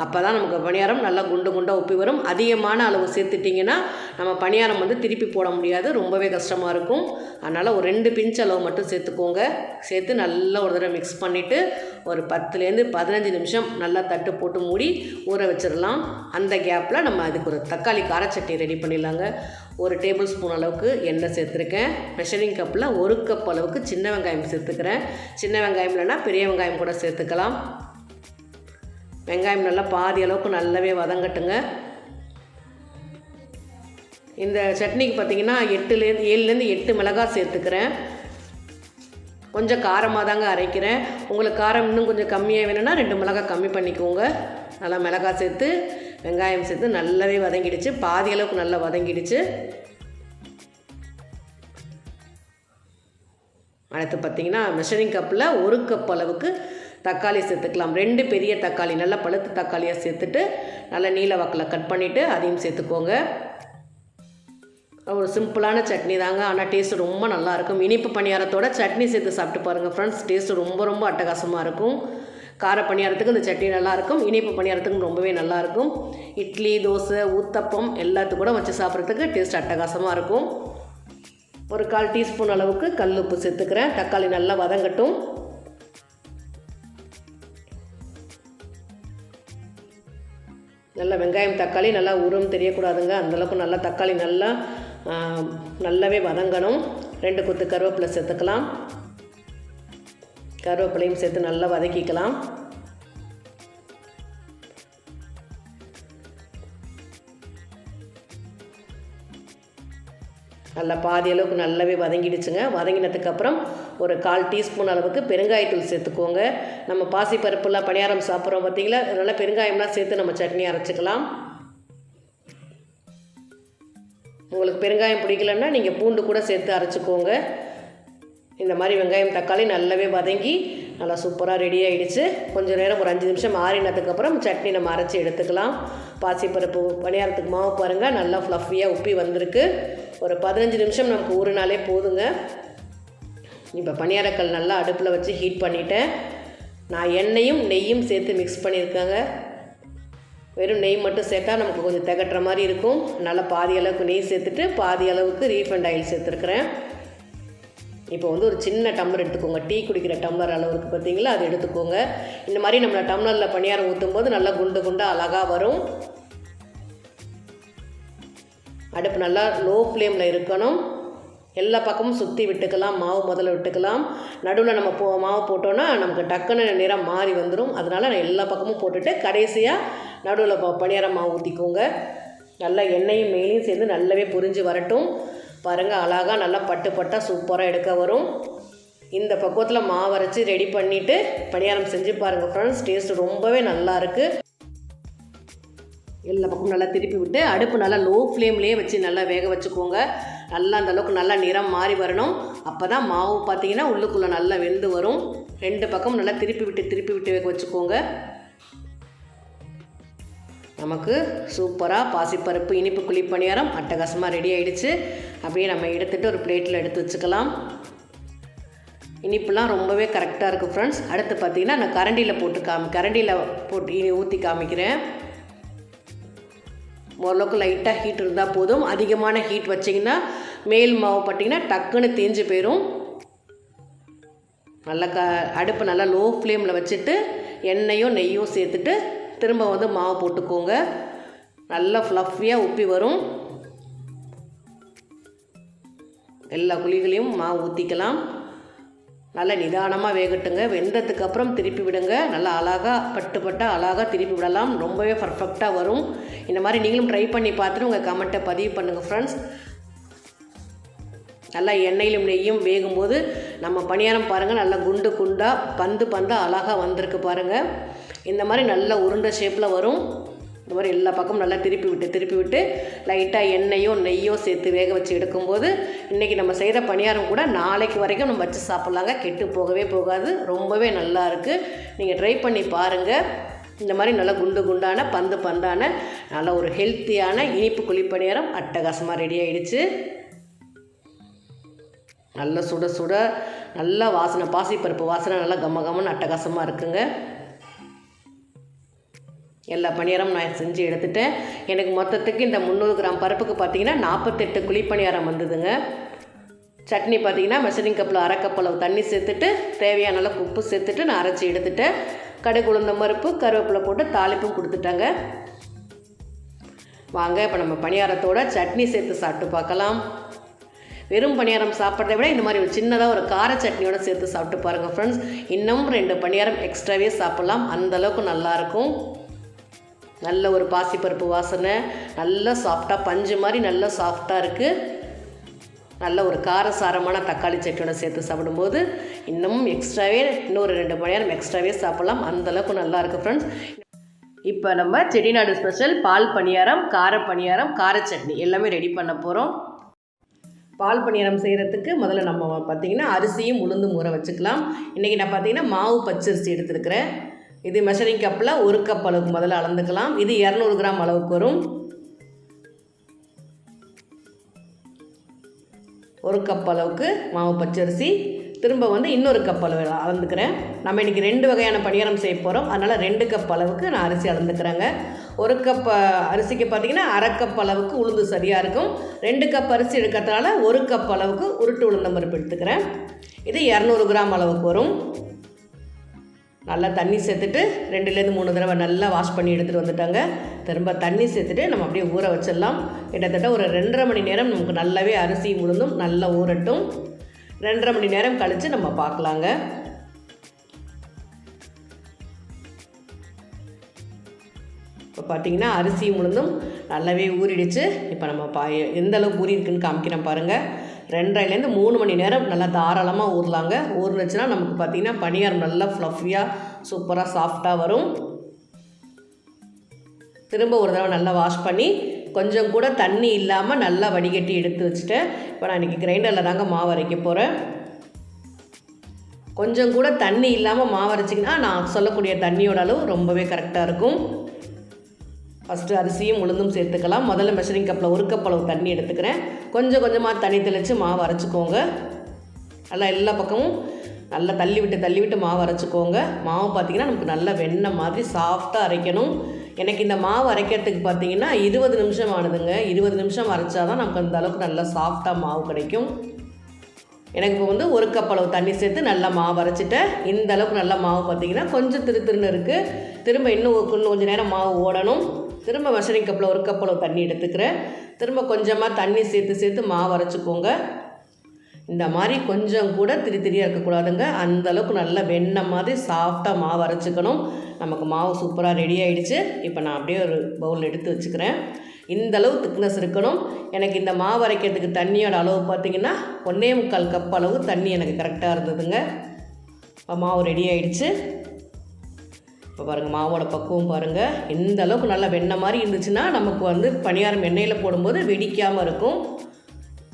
அப்போ தான் நமக்கு பணியாரம் நல்லா குண்டு குண்டாக உப்பி வரும். அதிகமான அளவு சேர்த்துட்டிங்கன்னா நம்ம பணியாரம் வந்து திருப்பி போட முடியாது, ரொம்பவே கஷ்டமாக இருக்கும். அதனால் ஒரு 2 பிஞ்ச் அளவு மட்டும் சேர்த்துக்கோங்க. சேர்த்து நல்லா ஒரு தடவை மிக்ஸ் பண்ணிவிட்டு ஒரு 10லேருந்து 15 நிமிஷம் நல்லா தட்டு போட்டு மூடி ஊற வச்சிடலாம். அந்த கேப்பில் நம்ம அதுக்கு ஒரு தக்காளி கார சட்னி ரெடி பண்ணிடலாங்க. 1 டேபிள் ஸ்பூன் அளவுக்கு எண்ணெய் சேர்த்துருக்கேன். மெஷரிங் கப்பில் 1 கப் அளவுக்கு சின்ன வெங்காயம் சேர்த்துக்கிறேன். சின்ன வெங்காயம் இல்லைன்னா பெரிய வெங்காயம் கூட சேர்த்துக்கலாம். வெங்காயம் நல்லா பாதி அளவுக்கு நல்லாவே வதங்கட்டுங்க. இந்த சட்னிக்கு பார்த்திங்கன்னா 7லேருந்து 8 மிளகாய் சேர்த்துக்கிறேன். கொஞ்சம் காரமாக தாங்க அரைக்கிறேன். உங்களுக்கு காரம் இன்னும் கொஞ்சம் கம்மியாக வேணும்னா 2 மிளகாய் கம்மி பண்ணிக்கோங்க. நல்லா மிளகாய் சேர்த்து வெங்காயம் சேர்த்து நல்லாவே வதங்கிடுச்சு. பாதி அளவுக்கு நல்லா வதங்கிடுச்சு. அடுத்து பார்த்திங்கன்னா மெஷரிங் கப்பில் 1 கப் அளவுக்கு தக்காளி சேர்த்துக்கலாம். 2 பெரிய தக்காளி நல்லா பழுத்த தக்காளியாக சேர்த்துட்டு நல்லா நீல வாக்கில் கட் பண்ணிவிட்டு அதையும் சேர்த்துக்கோங்க. ஒரு சிம்பிளான சட்னி தாங்க, ஆனால் டேஸ்ட்டு ரொம்ப நல்லாயிருக்கும். இனிப்பு பணியாரத்தோட சட்னி சேர்த்து சாப்பிட்டு பாருங்கள் ஃப்ரெண்ட்ஸ், டேஸ்ட்டு ரொம்ப அட்டகாசமாக இருக்கும். கார பணியாரத்துக்கு இந்த சட்னி நல்லாயிருக்கும், இனிப்பு பணியாரத்துக்கும் ரொம்பவே நல்லாயிருக்கும். இட்லி, தோசை, ஊத்தப்பம் எல்லாத்துக்கும் கூட வச்சு சாப்பிட்றதுக்கு டேஸ்ட் அட்டகாசமாக இருக்கும். ஒரு 1/4 டீஸ்பூன் அளவுக்கு கல் உப்பு சேர்த்துக்கிறேன். தக்காளி நல்லா வதங்கட்டும். நல்லா வெங்காயம் தக்காளி நல்லா உரம் தெரியக்கூடாதுங்க, அந்தளவுக்கு நல்லா தக்காளி நல்லாவே வதங்கணும். 2 கொத்து கருவேப்பிலை சேர்த்துக்கலாம். கருவேப்பிலையும் சேர்த்து நல்லா வதக்கிக்கலாம். நல்லா பாதி அளவுக்கு நல்லாவே வதங்கிடுச்சுங்க. வதங்கினதுக்கப்புறம் ஒரு 1/4 டீஸ்பூன் அளவுக்கு பெருங்காயத்தூள் சேர்த்துக்கோங்க. நம்ம பாசிப்பருப்புலாம் பணியாரம் சாப்பிட்றோம் பார்த்திங்களா, அதனால் பெருங்காயம்லாம் சேர்த்து நம்ம சட்னி அரைச்சிக்கலாம். உங்களுக்கு பெருங்காயம் பிடிக்கலன்னா நீங்கள் பூண்டு கூட சேர்த்து அரைச்சிக்கோங்க. இந்த மாதிரி வெங்காயம் தக்காளி நல்லாவே வதங்கி நல்லா சூப்பராக ரெடி ஆகிடுச்சு. கொஞ்சம் நேரம் ஒரு 5 நிமிஷம் ஆறினதுக்கப்புறம் சட்னி நம்ம அரைச்சி எடுத்துக்கலாம். பாசிப்பருப்பு பணியாரத்துக்கு மாவு பாருங்கள் நல்லா ஃப்ளஃபியாக உப்பி வந்திருக்கு. ஒரு 15 நிமிஷம் நமக்கு ஊறினாலே போதுங்க. இப்போ பணியாரக்கல் நல்லா அடுப்பில் வச்சு ஹீட் பண்ணிவிட்டேன். நான் எண்ணெயும் நெய்யும் சேர்த்து மிக்ஸ் பண்ணியிருக்கேங்க. வெறும் நெய் மட்டும் சேர்த்தா நமக்கு கொஞ்சம் திகட்டுற மாதிரி இருக்கும். நல்லா பாதி அளவுக்கு நெய் சேர்த்துட்டு பாதி அளவுக்கு ரீஃபைண்ட் ஆயில் சேர்த்துருக்குறேன். இப்போ வந்து ஒரு சின்ன டம்ளர் எடுத்துக்கோங்க. டீ குடிக்கிற டம்ளர் அளவு இருக்குது பார்த்தீங்களா, அது எடுத்துக்கோங்க. இந்த மாதிரி நம்ம டம்ளரில் பணியாரம் ஊற்றும் போது நல்லா குண்டு குண்டாக அழகாக வரும். அடுப்பு நல்லா லோ ஃப்ளேமில் இருக்கணும். எல்லா பக்கமும் சுற்றி விட்டுக்கலாம். மாவு முதல்ல விட்டுக்கலாம். நடுவில் நம்ம மாவு போட்டோன்னா நமக்கு டக்குன்னு நிறம் மாறி வந்துடும். அதனால் நான் எல்லா பக்கமும் போட்டுட்டு கடைசியாக நடுவில் பணியாரம் மாவு ஊற்றிக்கோங்க. நல்லா எண்ணெயும் மேலையும் சேர்ந்து நல்லாவே பொரிஞ்சு வரட்டும். பாருங்கள் அழகாக நல்லா பட்டாக சூப்பராக எடுக்க வரும். இந்த பக்குவத்தில் மாவு அரைச்சி ரெடி பண்ணிவிட்டு பணியாரம் செஞ்சு பாருங்கள் ஃப்ரெண்ட்ஸ், டேஸ்ட்டு ரொம்பவே நல்லாயிருக்கு. எல்லா பக்கமும் நல்லா திருப்பி விட்டு அடுப்பு நல்லா லோ ஃப்ளேம்லேயே வச்சு நல்லா வேக வச்சுக்கோங்க. நல்லா அந்தளவுக்கு நல்லா நிறம் மாறி வரணும். அப்போ தான் மாவு பார்த்திங்கன்னா உள்ளுக்குள்ளே நல்லா வெந்து வரும். 2 பக்கமும் நல்லா திருப்பி விட்டு வேக வச்சுக்கோங்க. நமக்கு சூப்பராக பாசிப்பருப்பு இனிப்பு குழி பணியாரம் அட்டகாசமாக ரெடி ஆகிடுச்சு. அப்படியே நம்ம எடுத்துகிட்டு ஒரு பிளேட்டில் எடுத்து வச்சுக்கலாம். இனிப்புலாம் ரொம்பவே கரெக்டாக இருக்குது ஃப்ரெண்ட்ஸ். அடுத்து பார்த்திங்கன்னா நான் கரண்டியில் போட்டு ஊற்றி காமிக்கிறேன். ஓரளவுக்கு லைட்டாக ஹீட் இருந்தால் போதும். அதிகமான ஹீட் வச்சிங்கன்னா மேல் மாவு பார்த்திங்கன்னா டக்குன்னு தேஞ்சு போயிடும். நல்லா அடுப்பு நல்லா லோ ஃப்ளேமில் வச்சுட்டு எண்ணெயும் நெய்யும் சேர்த்துட்டு திரும்ப வந்து மாவு போட்டுக்கோங்க. நல்லா ஃப்ளஃபியாக உப்பி வரும். எல்லா குழிகளையும் மாவு ஊற்றிக்கலாம். நல்லா நிதானமாக வேகட்டுங்க. வெந்ததுக்கப்புறம் திருப்பி விடுங்க. நல்லா அழகாக அழகாக திருப்பி விடலாம். ரொம்பவே பர்ஃபெக்டாக வரும். இந்த மாதிரி நீங்களும் ட்ரை பண்ணி பார்த்துட்டு உங்கள் கமெண்ட்டை பதிவு பண்ணுங்கள் ஃப்ரெண்ட்ஸ். நல்லா எண்ணெயிலும் நெய்யும் வேகும்போது நம்ம பணியாரம் பாருங்கள் நல்லா குண்டாக பந்தாக அழகாக வந்திருக்கு பாருங்கள். இந்த மாதிரி நல்ல உருண்டை ஷேப்பில் வரும். இந்த மாதிரி எல்லா பக்கமும் நல்லா திருப்பி விட்டு லைட்டாக எண்ணெயோ நெய்யோ சேர்த்து வேக வச்சு எடுக்கும்போது இன்றைக்கி நம்ம செய்கிற பணியாரம் கூட நாளைக்கு வரைக்கும் நம்ம வச்சு சாப்பிட்லாங்க. கெட்டு போகவே போகாது. ரொம்பவே நல்லா இருக்குது. நீங்கள் ட்ரை பண்ணி பாருங்கள். இந்த மாதிரி நல்லா குண்டான பந்தான நல்ல ஒரு ஹெல்த்தியான இனிப்பு குழி பணியாரம் அட்டகாசமாக ரெடி ஆகிடுச்சு. நல்ல சுட நல்லா வாசனை, பாசிப்பருப்பு வாசனை நல்லா கம்மன்னு அட்டகாசமாக இருக்குங்க. எல்லா பணியாரமும் நான் செஞ்சு எடுத்துட்டேன். எனக்கு மொத்தத்துக்கு இந்த 300 கிராம் பருப்புக்கு பார்த்திங்கன்னா 48 குழி பணியாரம் வந்ததுங்க. சட்னி பார்த்திங்கன்னா மெஷரிங் கப்பில் 1/2 கப் அளவு தண்ணி சேர்த்துட்டு தேவையான அளவுக்கு உப்பு சேர்த்துட்டு நான் அரைச்சி எடுத்துட்டேன். கடுகு உளுந்தம் பருப்பு கருவேப்பிலை போட்டு தாளிப்பும் கொடுத்துட்டாங்க. வாங்க இப்போ நம்ம பணியாரத்தோட சட்னி சேர்த்து சாப்பிட்டு பார்க்கலாம். வெறும் பணியாரம் சாப்பிட்றத விட இந்த மாதிரி ஒரு சின்னதாக ஒரு கார சட்னியோட சேர்த்து சாப்பிட்டு பாருங்கள் ஃப்ரெண்ட்ஸ். இன்னும் 2 பணியாரம் எக்ஸ்ட்ராவே சாப்பிட்லாம், அந்தளவுக்கு நல்லாயிருக்கும். நல்ல ஒரு பாசிப்பருப்பு வாசனை, நல்லா சாஃப்டாக பஞ்சு மாதிரி நல்லா சாஃப்டாக இருக்குது. நல்ல ஒரு காரசாரமான தக்காளி சட்னியோட சேர்த்து சாப்பிடும்போது இன்னும் எக்ஸ்ட்ராவே இன்னொரு 2 பணியாரம் எக்ஸ்ட்ராவே சாப்பிட்லாம், அந்தளவுக்கு நல்லாயிருக்கு ஃப்ரெண்ட்ஸ். இப்போ நம்ம செட்டிநாடு ஸ்பெஷல் பால் பணியாரம், கார பணியாரம், கார சட்னி எல்லாமே ரெடி பண்ண போகிறோம். பால் பணியாரம் செய்கிறதுக்கு முதல்ல நம்ம பார்த்திங்கன்னா அரிசியும் உளுந்தும் ஊற வச்சுக்கலாம். இன்றைக்கி நான் பார்த்திங்கன்னா மாவு பச்சரிசி எடுத்துருக்கிறேன். இது மெஷரிங் கப்பில் 1 கப் அளவுக்கு முதல்ல அளந்துக்கலாம். இது 200 கிராம் அளவுக்கு வரும். 1 கப் அளவுக்கு மாவு பச்சரிசி, திரும்ப இன்னொரு கப் அளவு அளந்துக்கிறேன். நம்ம இன்றைக்கி 2 வகையான பணியாரம் செய்ய போகிறோம், அதனால் 2 கப் அளவுக்கு நான் அரிசி அளந்துக்கிறேங்க. 1 கப் அரிசிக்கு பார்த்திங்கன்னா 1/2 கப் அளவுக்கு உளுந்து சரியாக இருக்கும். 2 கப் அரிசி எடுக்கிறதுனால 1 கப் அளவுக்கு உருட்டு உளுந்தம் பருப்பு எடுத்துக்கிறேன். இது 200 கிராம் அளவுக்கு வரும். நல்லா தண்ணி சேர்த்துட்டு 2லேருந்து 3 தடவை நல்லா வாஷ் பண்ணி எடுத்துகிட்டு வந்துட்டாங்க. திரும்ப தண்ணி சேர்த்துட்டு நம்ம அப்படியே ஊற வச்சிடலாம். கிட்டத்தட்ட ஒரு 2.5 மணி நேரம் நமக்கு நல்லாவே அரிசி உளுந்தும் நல்லா ஊறட்டும். 2.5 மணி நேரம் கழித்து நம்ம பார்க்கலாங்க. இப்போ பார்த்திங்கன்னா அரிசி உளுந்தும் நல்லாவே ஊறிடுச்சு. இப்போ நம்ம எந்த அளவுக்கு ஊறி இருக்குன்னு காமிக்கிறேன் பாருங்கள். 2.5லேருந்து 3 மணி நேரம் நல்லா தாராளமாக ஊறலாங்க. ஊறுனுச்சுன்னா நமக்கு பார்த்திங்கன்னா பணியாரம் நல்லா ஃப்ளஃபியாக சூப்பராக சாஃப்டாக வரும். திரும்ப ஒரு தடவை நல்லா வாஷ் பண்ணி கொஞ்சம் கூட தண்ணி இல்லாமல் நல்லா வடிகட்டி எடுத்து வச்சுட்டேன். இப்போ நான் இன்றைக்கி கிரைண்டரில் தாங்க மாவு அரைக்க போகிறேன். கொஞ்சம் கூட தண்ணி இல்லாமல் மாவு அரைச்சிங்கன்னா நான் சொல்லக்கூடிய தண்ணியோட அளவு ரொம்பவே கரெக்டாக இருக்கும். ஃபஸ்ட்டு அரிசியும் உளுந்தும் சேர்த்துக்கலாம். முதல்ல மெஷரிங் கப்பில் 1 கப் அளவு தண்ணி எடுத்துக்கிறேன். கொஞ்சம் கொஞ்சமாக தண்ணி தெளித்து மாவு அரைச்சிக்கோங்க. நல்லா எல்லா பக்கமும் நல்லா தள்ளி விட்டு மாவு அரைச்சிக்கோங்க. மாவு பார்த்திங்கன்னா நமக்கு நல்லா வெண்ணெய் மாதிரி சாஃப்டாக அரைக்கணும். எனக்கு இந்த மாவு அரைக்கிறதுக்கு பார்த்திங்கன்னா 20 நிமிஷம் ஆனதுங்க. 20 நிமிஷம் அரைச்சா தான் நமக்கு அந்த அளவுக்கு நல்லா சாஃப்டாக மாவு கிடைக்கும். எனக்கு இப்போ 1 கப் அளவு தண்ணி சேர்த்து நல்லா மாவு அரைச்சிட்டேன். இந்த அளவுக்கு நல்லா மாவு பார்த்திங்கன்னா கொஞ்சம் திருன்னு இருக்குது. திரும்ப இன்னும் கொஞ்சம் நேரம் மாவு ஓடணும். திரும்ப மெஷரிங் கப்பில் 1 கப் அளவு தண்ணி எடுத்துக்கிறேன். திரும்ப கொஞ்சமாக தண்ணி சேர்த்து மாவு அரைச்சிக்கோங்க. இந்த மாதிரி கொஞ்சம் கூட திரியாக இருக்கக்கூடாதுங்க. அந்தளவுக்கு நல்லா வெண்ணெய் மாதிரி சாஃப்டாக மாவு அரைச்சிக்கணும். நமக்கு மாவு சூப்பராக ரெடி ஆகிடுச்சு. இப்போ நான் அப்படியே ஒரு பவுல் எடுத்து வச்சுக்கிறேன். இந்தளவு திக்னஸ் இருக்கணும். எனக்கு இந்த மாவு அரைக்கிறதுக்கு தண்ணியோட அளவு பார்த்திங்கன்னா 1.25 கப் அளவு தண்ணி எனக்கு கரெக்டாக இருந்ததுங்க. இப்போ மாவு ரெடி ஆகிடுச்சு. இப்போ பாருங்கள் மாவோட பக்குவம் பாருங்கள். இந்த அளவுக்கு நல்லா வெண்ணெய் மாதிரி இருந்துச்சுன்னா நமக்கு பணியாரம் எண்ணெயில் போடும்போது வெடிக்காமல் இருக்கும்.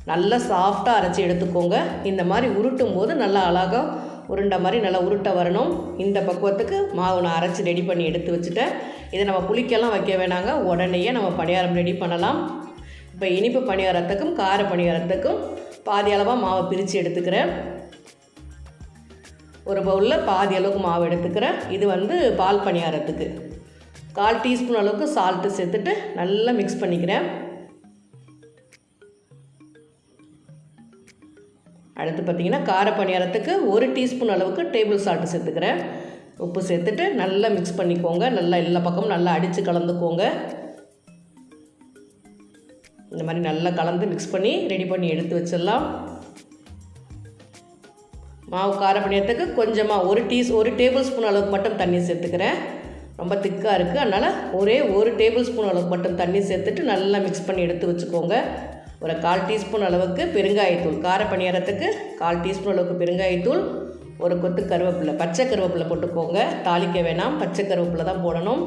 நல்லா சாஃப்டாக அரைச்சி எடுத்துக்கோங்க. இந்த மாதிரி உருட்டும் போது நல்லா அழகாக உருண்டை மாதிரி நல்லா உருட்டை வரணும். இந்த பக்குவத்துக்கு மாவு நான் அரைச்சி ரெடி பண்ணி எடுத்து வச்சுட்டேன். இதை நம்ம புளிக்கெல்லாம் வைக்க வேணாங்க, உடனேயே நம்ம பணியாரம் ரெடி பண்ணலாம். இப்போ இனிப்பு பணியாரத்துக்கும் கார பணியாரத்துக்கும் பாதி அளவாக மாவை பிரித்து எடுத்துக்கிறேன். ஒரு பவுலில் பாதி அளவுக்கு மாவு எடுத்துக்கிறேன். இது பால் பணியாரத்துக்கு 1/4 டீஸ்பூன் அளவுக்கு சால்ட்டு சேர்த்துட்டு நல்லா மிக்ஸ் பண்ணிக்கிறேன். அடுத்து பார்த்திங்கன்னா கார பணியாரத்துக்கு 1 டீஸ்பூன் அளவுக்கு டேபிள் சால்ட்டு சேர்த்துக்கிறேன். உப்பு சேர்த்துட்டு நல்லா மிக்ஸ் பண்ணிக்கோங்க. நல்லா எல்லா பக்கமும் நல்லா அடித்து கலந்துக்கோங்க. இந்த மாதிரி நல்லா கலந்து மிக்ஸ் பண்ணி ரெடி பண்ணி எடுத்து வச்சிடலாம். மாவு கார பணியாரத்துக்கு கொஞ்சமாக 1 டேபிள் ஸ்பூன் அளவுக்கு மட்டும் தண்ணி சேர்த்துக்கிறேன். ரொம்ப திக்காக இருக்குது, அதனால் ஒரே 1 டேபிள் ஸ்பூன் அளவுக்கு மட்டும் தண்ணி சேர்த்துட்டு நல்லா மிக்ஸ் பண்ணி எடுத்து வச்சுக்கோங்க. ஒரு 1/4 டீஸ்பூன் அளவுக்கு பெருங்காயத்தூள், கார பணியாரத்துக்கு 1/4 டீஸ்பூன் அளவுக்கு பெருங்காயத்தூள், ஒரு கொத்து கருவேப்பிலை, பச்சை கருவேப்பிலை போட்டுக்கோங்க. தாளிக்க வேணாம், பச்சை கருவேப்பிலை தான் போடணும்.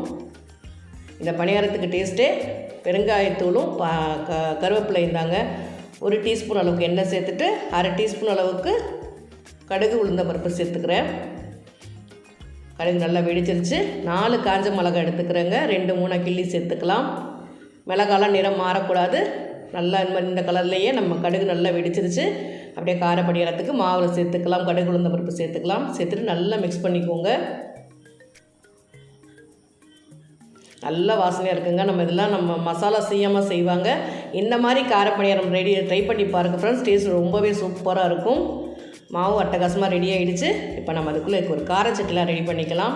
இந்த பணியாரத்துக்கு டேஸ்ட்டே பெருங்காயத்தூளும் கருவேப்பிலையும் தாங்க. 1 டீஸ்பூன் அளவுக்கு எண்ணெய் சேர்த்துட்டு 1/2 டீஸ்பூன் அளவுக்கு கடுகு உளுந்த பருப்பு சேர்த்துக்கிறேன். கடுகு நல்லா வெடிச்சிருச்சு. 4 காஞ்ச மிளகாய் எடுத்துக்கிறேங்க. 2-3 கிள்ளி சேர்த்துக்கலாம். மிளகாலாம் நிறம் மாறக்கூடாது. நல்லா இந்த கலர்லேயே நம்ம கடுகு நல்லா வெடிச்சிருச்சு. அப்படியே கார பணியாரத்துக்கு மாவில் சேர்த்துக்கலாம். கடுகு உளுந்த பருப்பு சேர்த்துக்கலாம். சேர்த்துட்டு நல்லா மிக்ஸ் பண்ணிக்கோங்க. நல்ல வாசனையாக இருக்குங்க. நம்ம மசாலா செய்யாமல் செய்வாங்க. இந்த மாதிரி காரப்பணியாரம் ட்ரை பண்ணி பாருங்கள் ஃப்ரெண்ட்ஸ். டேஸ்ட் ரொம்பவே சூப்பராக இருக்கும். மாவு அட்டகாசமாக ரெடி ஆகிடுச்சு. இப்போ நம்ம அதுக்குள்ளே ஒரு காரச்சட்டிலாம் ரெடி பண்ணிக்கலாம்.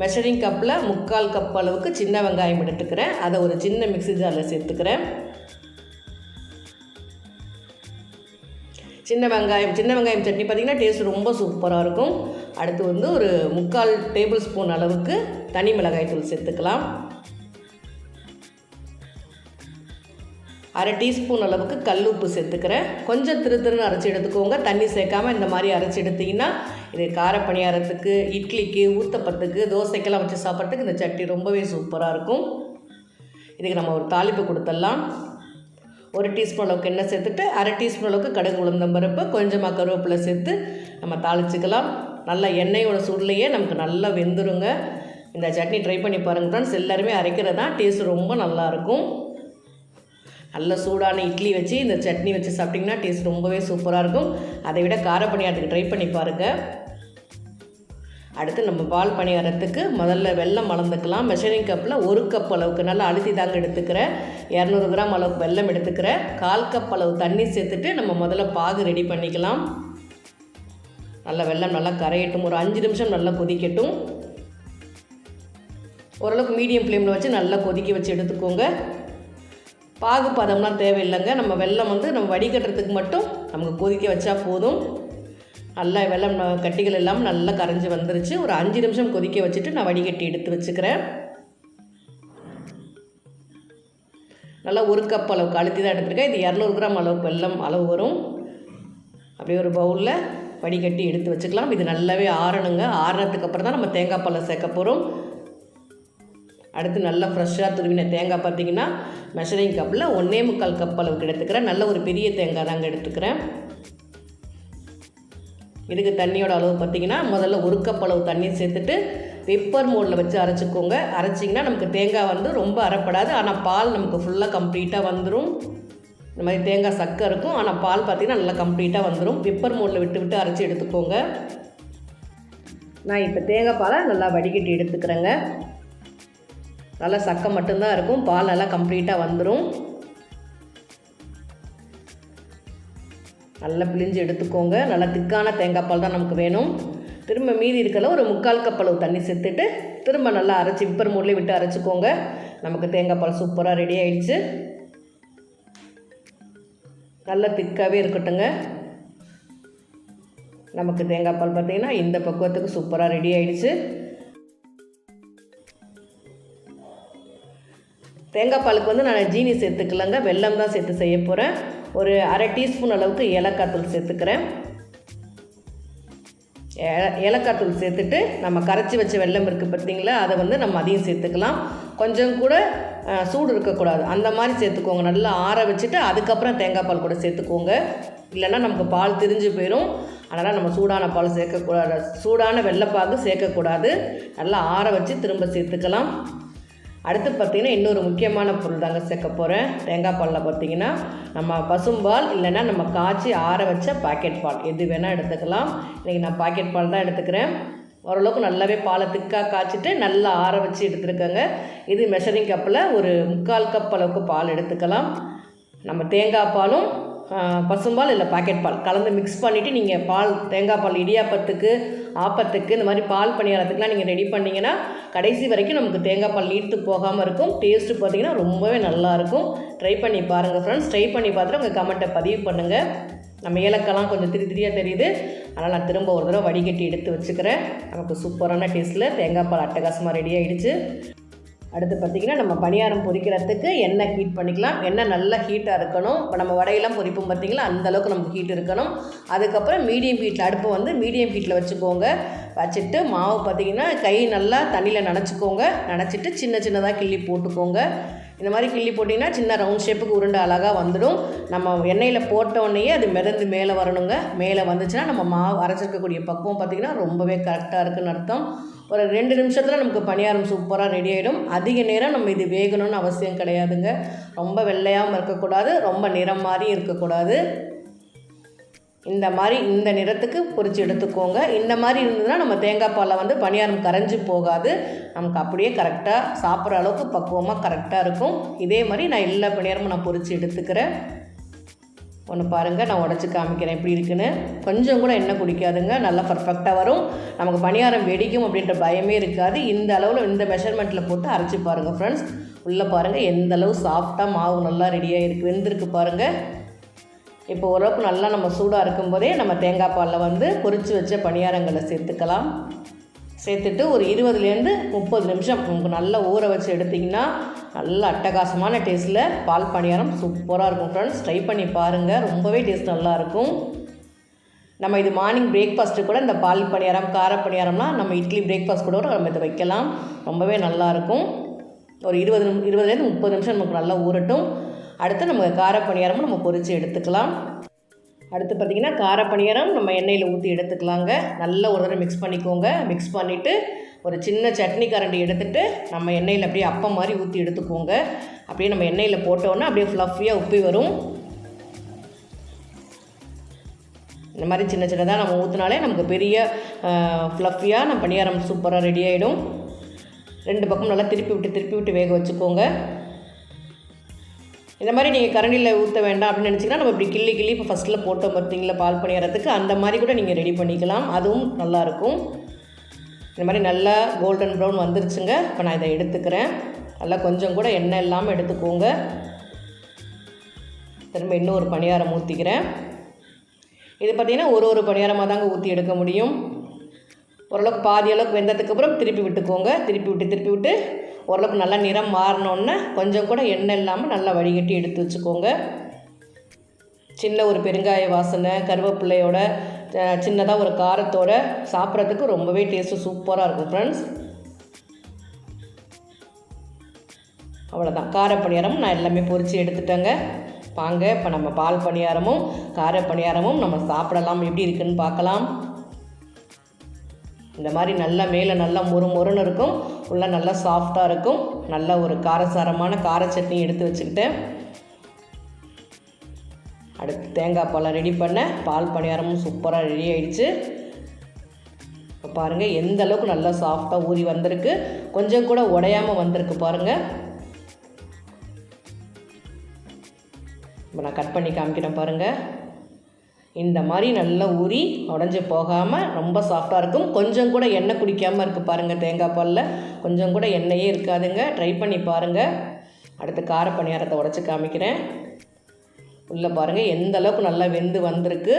மெஷரிங் கப்பில் 3/4 கப் அளவுக்கு சின்ன வெங்காயம் எடுத்துக்கிறேன். அதை ஒரு சின்ன மிக்ஸி ஜாரில் சேர்த்துக்கிறேன். சின்ன வெங்காயம் சட்னி பார்த்திங்கன்னா டேஸ்ட் ரொம்ப சூப்பராக இருக்கும். அடுத்து ஒரு 3/4 டேபிள் ஸ்பூன் அளவுக்கு தனி மிளகாய் தூள் சேர்த்துக்கலாம். 1/2 டீஸ்பூன் அளவுக்கு கல் உப்பு சேர்த்துக்கிறேன். கொஞ்சம் திருன்னு அரைச்சி எடுத்துக்கோங்க. தண்ணி சேர்க்காமல் இந்த மாதிரி அரைச்சி எடுத்திங்கன்னா இது காரப்பணியாரத்துக்கு, இட்லிக்கு, ஊத்தப்பத்துக்கு, தோசைக்கெல்லாம் வச்சு சாப்பிட்றதுக்கு இந்த சட்னி ரொம்பவே சூப்பராக இருக்கும். இதுக்கு நம்ம ஒரு தாளிப்பு கொடுத்துடலாம். 1 டீஸ்பூன் அளவுக்கு எண்ணெய் சேர்த்துட்டு 1/2 டீஸ்பூன் அளவுக்கு கடுகு உளுந்தம் பருப்பு, கொஞ்சமாக கருவேப்பிலை சேர்த்து நம்ம தாளிச்சிக்கலாம். நல்லா எண்ணெயோட சூடுலையே நமக்கு நல்லா வெந்துருங்க. இந்த சட்னி ட்ரை பண்ணி பாருங்கள் ஃப்ரெண்ட்ஸ். எல்லாருமே அரைக்கிறது தான் டேஸ்ட் ரொம்ப நல்லாயிருக்கும். நல்ல சூடான இட்லி வச்சு இந்த சட்னி வச்சு சாப்பிட்டிங்கன்னா டேஸ்ட் ரொம்பவே சூப்பராக இருக்கும். அதை விட காரப்பணியாரத்துக்கு ட்ரை பண்ணி பாருங்கள். அடுத்து நம்ம பால் பணியாரத்துக்கு முதல்ல வெல்லம் அளந்துக்கலாம். மெஷரிங் கப்பில் 1 கப் அளவுக்கு நல்லா அழுத்தி தாங்க எடுத்துக்கிறேன். 200 கிராம் அளவுக்கு வெல்லம் எடுத்துக்கிறேன். 1/4 கப் அளவு தண்ணி சேர்த்துட்டு நம்ம முதல்ல பாகு ரெடி பண்ணிக்கலாம். நல்லா வெல்லம் நல்லா கரையட்டும். ஒரு 5 நிமிஷம் நல்லா கொதிக்கட்டும். ஓரளவுக்கு மீடியம் ஃப்ளேமில் வச்சு நல்லா கொதிக்க வச்சு எடுத்துக்கோங்க. பாகு பதம்லாம் தேவையில்லைங்க. நம்ம வெல்லம் நம்ம வடிகட்டுறதுக்கு மட்டும் நமக்கு கொதிக்க வச்சா போதும். நல்லா வெல்லம் கட்டிகள் எல்லாம் நல்லா கரைஞ்சி வந்துருச்சு. ஒரு 5 நிமிஷம் கொதிக்க வச்சுட்டு நான் வடிகட்டி எடுத்து வச்சுக்கிறேன். நல்லா 1 கப் அளவுக்கு அழுத்தி தான் எடுத்துருக்கேன். இது 200 கிராம் அளவுக்கு வெல்லம் அளவு வரும். அப்படியே ஒரு பவுலில் வடிகட்டி எடுத்து வச்சுக்கலாம். இது நல்லாவே ஆறணுங்க. ஆறுனதுக்கு அப்புறம் தான் நம்ம தேங்காய் பாலை சேர்க்க போகிறோம். அடுத்து நல்லா ஃப்ரெஷ்ஷாக துருவின தேங்காய் பார்த்திங்கன்னா மெஷரிங் கப்பில் 1.25 கப் அளவுக்கு எடுத்துக்கிறேன். நல்ல ஒரு பெரிய தேங்காய் தாங்க எடுத்துக்கிறேன். இதுக்கு தண்ணியோட அளவு பார்த்திங்கன்னா முதல்ல 1 கப் அளவு தண்ணி சேர்த்துட்டு பெப்பர் மோடில் வச்சு அரைச்சிக்கோங்க. அரைச்சிங்கன்னா நமக்கு தேங்காய் ரொம்ப அரைப்படாது. ஆனால் பால் நமக்கு ஃபுல்லாக கம்ப்ளீட்டாக வந்துடும். இந்த மாதிரி தேங்காய் சக்கை இருக்கும், ஆனால் பால் பார்த்திங்கன்னா நல்லா கம்ப்ளீட்டாக வந்துடும். பெப்பர் மோடில் விட்டு அரைச்சி எடுத்துக்கோங்க. நான் இப்போ தேங்காய் பாலை நல்லா வடிகட்டி எடுத்துக்கிறேங்க. நல்லா சக்கை மட்டும்தான் இருக்கும், பால் நல்லா கம்ப்ளீட்டாக வந்துடும். நல்லா பிழிஞ்சு எடுத்துக்கோங்க. நல்லா திக்கான தேங்காய் பால் தான் நமக்கு வேணும். திரும்ப மீதி இருக்கல ஒரு 3/4 கப் அளவு தண்ணி சேர்த்துட்டு திரும்ப நல்லா அரைச்சி விப்பர் மூடிலே விட்டு அரைச்சிக்கோங்க. நமக்கு தேங்காய் பால் சூப்பராக ரெடி ஆகிடுச்சு. நல்லா திக்காகவே இருக்கட்டுங்க. நமக்கு தேங்காய் பால் பார்த்திங்கன்னா இந்த பக்குவத்துக்கு சூப்பராக ரெடி ஆகிடுச்சு. தேங்காய் பாலுக்கு நான் ஜீனி சேர்த்துக்கலங்க, வெல்லம் தான் சேர்த்து செய்ய போகிறேன். ஒரு 1/2 டீஸ்பூன் அளவுக்கு ஏலக்காய் தூள் சேர்த்துக்கிறேன். ஏலக்காய் தூள் சேர்த்துட்டு நம்ம கரைச்சி வச்ச வெல்லம் இருக்குது பார்த்திங்களா, அதை நம்ம அதையும் சேர்த்துக்கலாம். கொஞ்சம் கூட சூடு இருக்கக்கூடாது, அந்த மாதிரி சேர்த்துக்கோங்க. நல்லா ஆற வச்சுட்டு அதுக்கப்புறம் தேங்காய் பால் கூட சேர்த்துக்கோங்க. இல்லைன்னா நமக்கு பால் திரிஞ்சு போயிடும். அதனால் நம்ம சூடான பால் சேர்க்கக்கூடாது, சூடான வெள்ளைப்பாகு சேர்க்கக்கூடாது. நல்லா ஆற வச்சு திரும்ப சேர்த்துக்கலாம். அடுத்து பார்த்திங்கன்னா இன்னொரு முக்கியமான பொருள் தாங்க சேர்க்க போகிறேன். தேங்காய் பாலில் பார்த்திங்கன்னா நம்ம பசும்பால் இல்லைன்னா நம்ம காய்ச்சி ஆற வச்ச பாக்கெட் பால் எது வேணால் எடுத்துக்கலாம். இன்றைக்கி நான் பாக்கெட் பால் தான் எடுத்துக்கிறேன். ஓரளவுக்கு நல்லாவே பாலை திக்காக காய்ச்சிட்டு நல்லா ஆற வச்சு எடுத்துருக்கேங்க. இது மெஷரிங் கப்பில் ஒரு 3/4 கப் அளவுக்கு பால் எடுத்துக்கலாம். நம்ம தேங்காய் பாலும் பசும்பால் இல்லை பாக்கெட் பால் கலந்து மிக்ஸ் பண்ணிவிட்டு நீங்கள் தேங்காய் பால் இடியாப்பத்துக்கு, ஆப்பத்துக்கு, இந்த மாதிரி பால் பணியாரத்துக்குலாம் நீங்கள் ரெடி பண்ணிங்கன்னா கடைசி வரைக்கும் நமக்கு தேங்காய் பால் நீர்த்து போகாமல் இருக்கும். டேஸ்ட்டு பார்த்திங்கன்னா ரொம்பவே நல்லாயிருக்கும். ட்ரை பண்ணி பாருங்கள் ஃப்ரெண்ட்ஸ். ட்ரை பண்ணி பார்த்துட்டு உங்கள் கமெண்ட்டை பதிவு பண்ணுங்கள். நம்ம ஏலக்காய்லாம் கொஞ்சம் திரியாக தெரியுது, அதனால் நான் திரும்ப ஒரு தடவை வடிகட்டி எடுத்து வச்சுக்கிறேன். நமக்கு சூப்பரான டேஸ்ட்டில் தேங்காய் பால் அட்டகாசமாக ரெடி ஆகிடுச்சு. அடுத்து பார்த்திங்கன்னா நம்ம பணியாரம் பொரிக்கிறதுக்கு எண்ணெய் ஹீட் பண்ணிக்கலாம். எண்ணெய் நல்லா ஹீட்டாக இருக்கணும். இப்போ நம்ம வடையெல்லாம் பொரிப்போம் பார்த்திங்களா, அந்தளவுக்கு நமக்கு ஹீட் இருக்கணும். அதுக்கப்புறம் மீடியம் ஹீட்டில் அடுப்பு மீடியம் ஹீட்டில் வச்சுக்கோங்க. வச்சுட்டு மாவு பார்த்திங்கன்னா கை நல்லா தண்ணியில் நனைச்சிக்கோங்க. நனைச்சிட்டு சின்னதாக கிள்ளி போட்டுக்கோங்க. இந்த மாதிரி கிள்ளி போட்டிங்கன்னா சின்ன ரவுண்ட் ஷேப்புக்கு உருண்டை அழகாக வந்துடும். நம்ம எண்ணெயில் போட்டோடனேயே அது மிதந்து மேலே வரணுங்க. மேலே வந்துச்சுன்னா நம்ம மாவு அரைச்சிருக்கக்கூடிய பக்குவம் பார்த்திங்கன்னா ரொம்பவே கரெக்டாக இருக்குதுன்னு அர்த்தம். ஒரு 2 நிமிஷத்தில் நமக்கு பணியாரம் சூப்பராக ரெடி ஆகிடும். அதிக நேரம் நம்ம இது வேகணும்னு அவசியம் கிடையாதுங்க. ரொம்ப வெள்ளையாகவும் இருக்கக்கூடாது, ரொம்ப நிறம் மாதிரியும் இருக்கக்கூடாது. இந்த மாதிரி இந்த நிறத்துக்கு பொரித்து எடுத்துக்கோங்க. இந்த மாதிரி இருந்ததுன்னா நம்ம தேங்காய் பாலில் வந்து பணியாரம் கரைஞ்சி போகாது, நமக்கு அப்படியே கரெக்டாக சாப்பிட்ற அளவுக்கு பக்குவமாக கரெக்டாக இருக்கும். இதே மாதிரி நான் எல்லா பணியாரமும் நான் பொரித்து எடுத்துக்கிறேன். ஒன்று பாருங்கள், நான் உடச்சி காமிக்கிறேன் எப்படி இருக்குன்னு. கொஞ்சம் கூட எண்ணெய் குடிக்காதுங்க, நல்லா பர்ஃபெக்டாக வரும். நமக்கு பணியாரம் வெடிக்கும் அப்படின்ற பயமே இருக்காது. இந்த அளவில் இந்த மெஷர்மெண்ட்டில் போட்டு அரைச்சி பாருங்கள் ஃப்ரெண்ட்ஸ். உள்ளே பாருங்கள் எந்த அளவு சாஃப்டாக மாவு நல்லா ரெடியாக இருக்குது, வெந்திருக்கு பாருங்கள். இப்போ ஓரளவுக்கு நல்லா நம்ம சூடாக இருக்கும்போதே நம்ம தேங்காய் பாலில் வந்து பொரித்து வச்ச பணியாரங்களை சேர்த்துக்கலாம். சேர்த்துட்டு ஒரு 20லேருந்து 30 நிமிஷம் உங்களுக்கு நல்லா ஊற வச்சு எடுத்திங்கன்னா நல்ல அட்டகாசமான டேஸ்ட்டில் பால் பணியாரம் சூப்பராக இருக்கும் ஃப்ரெண்ட்ஸ். ட்ரை பண்ணி பாருங்கள், ரொம்பவே டேஸ்ட் நல்லாயிருக்கும். நம்ம இது மார்னிங் பிரேக்ஃபாஸ்ட்டு கூட இந்த பால் பணியாரம் கார பணியாரம்லாம் நம்ம இட்லி பிரேக்ஃபாஸ்ட் கூட நம்ம இதை வைக்கலாம், ரொம்பவே நல்லாயிருக்கும். ஒரு 20லேருந்து 30 நிமிஷம் நமக்கு நல்லா ஊறட்டும். அடுத்து நம்ம கார பணியாரமும் நம்ம பொரித்து எடுத்துக்கலாம். அடுத்து பார்த்திங்கன்னா கார பணியாரம் நம்ம எண்ணெயில் ஊற்றி எடுத்துக்கலாங்க. நல்லா ஒரு தடவை மிக்ஸ் பண்ணிக்கோங்க. மிக்ஸ் பண்ணிவிட்டு ஒரு சின்ன சட்னி கரண்டி எடுத்துகிட்டு நம்ம எண்ணெயில் அப்படியே அப்பம் மாதிரி ஊற்றி எடுத்துக்கோங்க. அப்படியே நம்ம எண்ணெயில் போட்டோன்னா அப்படியே ஃப்ளஃபியாக உப்பி வரும். இந்த மாதிரி சின்ன சின்னதாக நம்ம ஊற்றினாலே நமக்கு பெரிய ஃப்ளஃபியாக நம்ம பணியாரம் சூப்பராக ரெடி ஆகிடும். 2 பக்கம் நல்லா திருப்பி விட்டு வேக வச்சுக்கோங்க. இந்த மாதிரி நீங்கள் கரண்டியில் ஊற்ற வேண்டாம் அப்படின்னு நினச்சிங்கன்னா நம்ம இப்படி கிள்ளி இப்போ ஃபஸ்ட்டில் போட்டோம் பார்த்தீங்களா பால் பணியாரத்துக்கு, அந்த மாதிரி கூட நீங்கள் ரெடி பண்ணிக்கலாம், அதுவும் நல்லாயிருக்கும். இந்த மாதிரி நல்லா கோல்டன் ப்ரௌன் வந்துருச்சுங்க. இப்போ நான் இதை எடுத்துக்கிறேன். நல்லா கொஞ்சம் கூட எண்ணெய் இல்லாமல் எடுத்துக்கோங்க. திரும்ப இன்னும் ஒரு பணியாரம் ஊற்றிக்கிறேன். இது பார்த்திங்கன்னா ஒரு பணியாரமாக தாங்க ஊற்றி எடுக்க முடியும். ஓரளவுக்கு பாதி அளவுக்கு வெந்ததுக்கப்புறம் திருப்பி விட்டுக்கோங்க. திருப்பி விட்டு ஓரளவுக்கு நல்லா நிறம் மாறினோன்னே கொஞ்சம் கூட எண்ணெய் இல்லாமல் நல்லா வடிகட்டி எடுத்து வச்சுக்கோங்க. சின்ன ஒரு பெருங்காய வாசனை, கருவேப்பிள்ளையோட சின்னதாக ஒரு காரத்தோடு சாப்பிட்றதுக்கு ரொம்பவே டேஸ்ட்டு சூப்பராக இருக்கும் ஃப்ரெண்ட்ஸ். அவ்வளோதான், கார பணியாரம் நான் எல்லாமே பொரித்து எடுத்துட்டேங்க. வாங்க இப்போ நம்ம பால் பணியாரமும் கார பணியாரமும் நம்ம சாப்பிடலாம், எப்படி இருக்குதுன்னு பார்க்கலாம். இந்த மாதிரி நல்லா மேலே நல்லா மொறுன்னு இருக்கும், உள்ளே நல்லா சாஃப்டாக இருக்கும். நல்லா ஒரு காரசாரமான கார சட்னி எடுத்து வச்சுக்கிட்டேன். அடுத்து தேங்காய் பாலை ரெடி பண்ண பால் பணியாரமும் சூப்பராக ரெடி ஆகிடுச்சு. இப்போ பாருங்கள் எந்த அளவுக்கு நல்லா சாஃப்டாக ஊறி வந்திருக்கு, கொஞ்சம் கூட உடையாமல் வந்திருக்கு பாருங்கள். இப்போ நான் கட் பண்ணி காமிக்கிறேன் பாருங்கள். இந்த மாதிரி நல்லா ஊறி உடஞ்சி போகாமல் ரொம்ப சாஃப்டாக இருக்கும். கொஞ்சம் கூட எண்ணெய் குடிக்காமல் இருக்குது பாருங்கள். தேங்காய் பாலில் கொஞ்சம் கூட எண்ணெயே இருக்காதுங்க. ட்ரை பண்ணி பாருங்கள். அடுத்து கார பணியாரத்தை உடச்சி காமிக்கிறேன். உள்ளே பாருங்கள் எந்த அளவுக்கு நல்லா வெந்து வந்திருக்கு.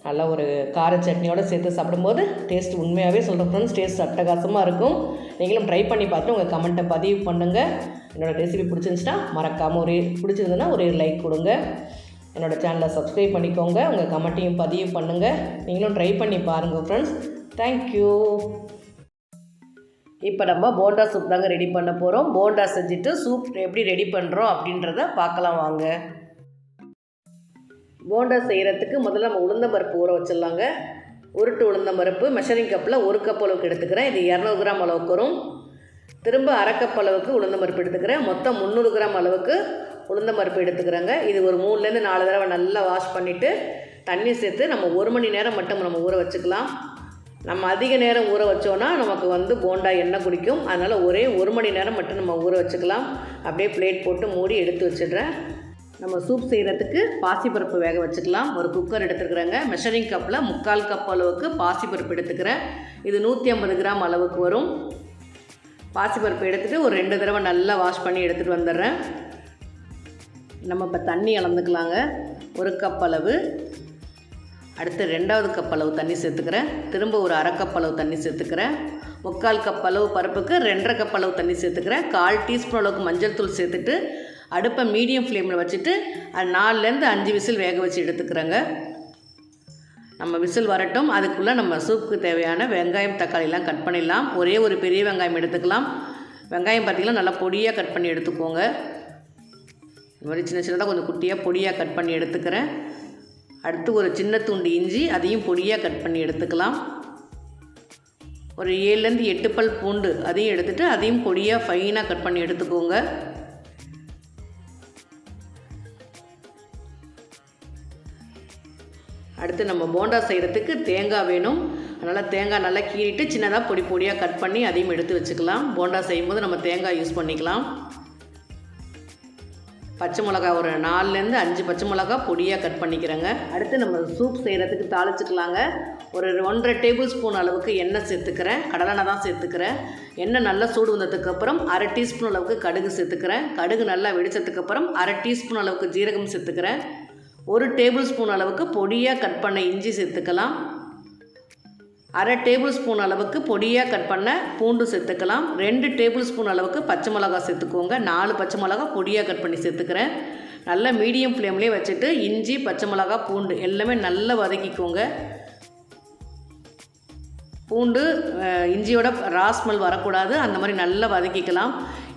நல்லா ஒரு கார சட்னியோடு சேர்த்து சாப்பிடும்போது டேஸ்ட் உண்மையாகவே சொல்கிறேன் ஃப்ரெண்ட்ஸ், டேஸ்ட் அட்டகாசமாக இருக்கும். நீங்களும் ட்ரை பண்ணி பார்த்துட்டு உங்கள் கமெண்ட்டை பதிவு பண்ணுங்கள். என்னோடய ரெசிபி பிடிச்சிருந்துச்சுன்னா மறக்காமல் பிடிச்சிருந்ததுன்னா ஒரு லைக் கொடுங்க. என்னோடய சேனலை சப்ஸ்கிரைப் பண்ணிக்கோங்க. உங்கள் கமெண்ட்டையும் பதிவு பண்ணுங்கள். நீங்களும் ட்ரை பண்ணி பாருங்கள் ஃப்ரெண்ட்ஸ். தேங்க்யூ. இப்போ நம்ம போண்டா சூப் தாங்க ரெடி பண்ண போகிறோம். போண்டா செஞ்சுட்டு சூப் எப்படி ரெடி பண்ணுறோம் அப்படின்றத பார்க்கலாம் வாங்க. போண்டா செய்கிறதுக்கு முதல்ல நம்ம உளுந்தம்பருப்பு ஊற வச்சிடலாங்க. உருட்டு உளுந்தம்பருப்பு மெஷரிங் கப்பில் 1 கப் அளவுக்கு எடுத்துக்கிறேன். இது 200 கிராம் அளவுக்கு வரும். திரும்ப 1/2 கப் அளவுக்கு உளுந்தம்பருப்பு எடுத்துக்கிறேன். மொத்தம் 300 கிராம் அளவுக்கு உளுந்தம்பருப்பு எடுத்துக்கிறேங்க. இது ஒரு 3லேருந்து 4 தடவை நல்லா வாஷ் பண்ணிவிட்டு தண்ணி சேர்த்து நம்ம 1 மணி நேரம் மட்டும் நம்ம ஊற வச்சுக்கலாம். நம்ம அதிக நேரம் ஊற வச்சோன்னா நமக்கு வந்து போண்டா எண்ணெய் குடிக்கும். அதனால் ஒரே 1 மணி நேரம் மட்டும் நம்ம ஊற வச்சுக்கலாம். அப்படியே பிளேட் போட்டு மூடி எடுத்து வச்சிடுறேன். நம்ம சூப் செய்கிறதுக்கு பாசிப்பருப்பு வேக வச்சுக்கலாம். ஒரு குக்கர் எடுத்துக்கிறேங்க. மெஷரிங் கப்பில் 3/4 கப் அளவுக்கு பாசிப்பருப்பு எடுத்துக்கிறேன். இது 150 கிராம் அளவுக்கு வரும். பாசிப்பருப்பு எடுத்துகிட்டு ஒரு 2 தடவை நல்லா வாஷ் பண்ணி எடுத்துகிட்டு வந்துடுறேன். நம்ம இப்போ தண்ணி அளந்துக்கலாங்க. 1 கப் அளவு. அடுத்து 2வது கப் அளவு தண்ணி சேர்த்துக்கிறேன். திரும்ப ஒரு 1/2 கப் அளவு தண்ணி சேர்த்துக்கிறேன். 3/4 கப் அளவு பருப்புக்கு 2.5 கப் அளவு தண்ணி சேர்த்துக்கிறேன். 1/4 டீஸ்பூன் அளவுக்கு மஞ்சள் தூள் சேர்த்துட்டு அடுப்பை மீடியம் ஃப்ளேமில் வச்சுட்டு அது 4லேருந்து 5 விசில் வேக வச்சு எடுத்துக்கிறேங்க. நம்ம விசில் வரட்டும். அதுக்குள்ளே நம்ம சூப்புக்கு தேவையான வெங்காயம் தக்காளிலாம் கட் பண்ணிடலாம். ஒரே ஒரு பெரிய வெங்காயம் எடுத்துக்கலாம். வெங்காயம் பார்த்திங்கன்னா நல்லா பொடியாக கட் பண்ணி எடுத்துக்கோங்க. இந்த மாதிரி சின்ன சின்னதாக கொஞ்சம் குட்டியாக பொடியாக கட் பண்ணி எடுத்துக்கிறேன். அடுத்து ஒரு சின்ன துண்டு இஞ்சி, அதையும் பொடியாக கட் பண்ணி எடுத்துக்கலாம். ஒரு 7லேருந்து 8 பல் பூண்டு அதையும் எடுத்துகிட்டு அதையும் பொடியாக ஃபைனாக கட் பண்ணி எடுத்துக்கோங்க. அடுத்து நம்ம போண்டா செய்கிறதுக்கு தேங்காய் வேணும். அதனால் தேங்காய் நல்லா கீறிட்டு சின்னதாக பொடி பொடியாக கட் பண்ணி அதையும் எடுத்து வச்சுக்கலாம். போண்டா செய்யும்போது நம்ம தேங்காய் யூஸ் பண்ணிக்கலாம். பச்சை மிளகா ஒரு 4லேருந்து 5 பச்சை மிளகா பொடியாக கட் பண்ணிக்கிறேங்க. அடுத்து நம்ம சூப் செய்கிறதுக்கு தாளிச்சுக்கலாங்க. ஒரு 1½ டேபிள் ஸ்பூன் அளவுக்கு எண்ணெய் சேர்த்துக்கிறேன். கடலெண்ணெய் தான் சேர்த்துக்கிறேன். எண்ணெய் நல்லா சூடு வந்ததுக்கப்புறம் 1/2 டீஸ்பூன் அளவுக்கு கடுகு சேர்த்துக்கிறேன். கடுகு நல்லா வெடிச்சதுக்கப்புறம் 1/2 டீஸ்பூன் அளவுக்கு ஜீரகம் சேர்த்துக்கிறேன். 1 டேபிள் ஸ்பூன் அளவுக்கு பொடியாக கட் பண்ண இஞ்சி சேர்த்துக்கலாம். 1/2 டேபிள் ஸ்பூன் அளவுக்கு பொடியாக கட் பண்ண பூண்டு சேர்த்துக்கலாம். 2 டேபிள் ஸ்பூன் அளவுக்கு பச்சை மிளகா சேர்த்துக்கோங்க. 4 பச்சை மிளகா பொடியாக கட் பண்ணி சேர்த்துக்கிறேன். நல்லா மீடியம் ஃப்ளேம்லேயே வச்சுட்டு இஞ்சி, பச்சை மிளகா, பூண்டு எல்லாமே நல்லா வதக்கிக்கோங்க. பூண்டு இஞ்சியோட ரா ஸ்மெல் வரக்கூடாது, அந்த மாதிரி நல்லா வதக்கிக்கலாம்.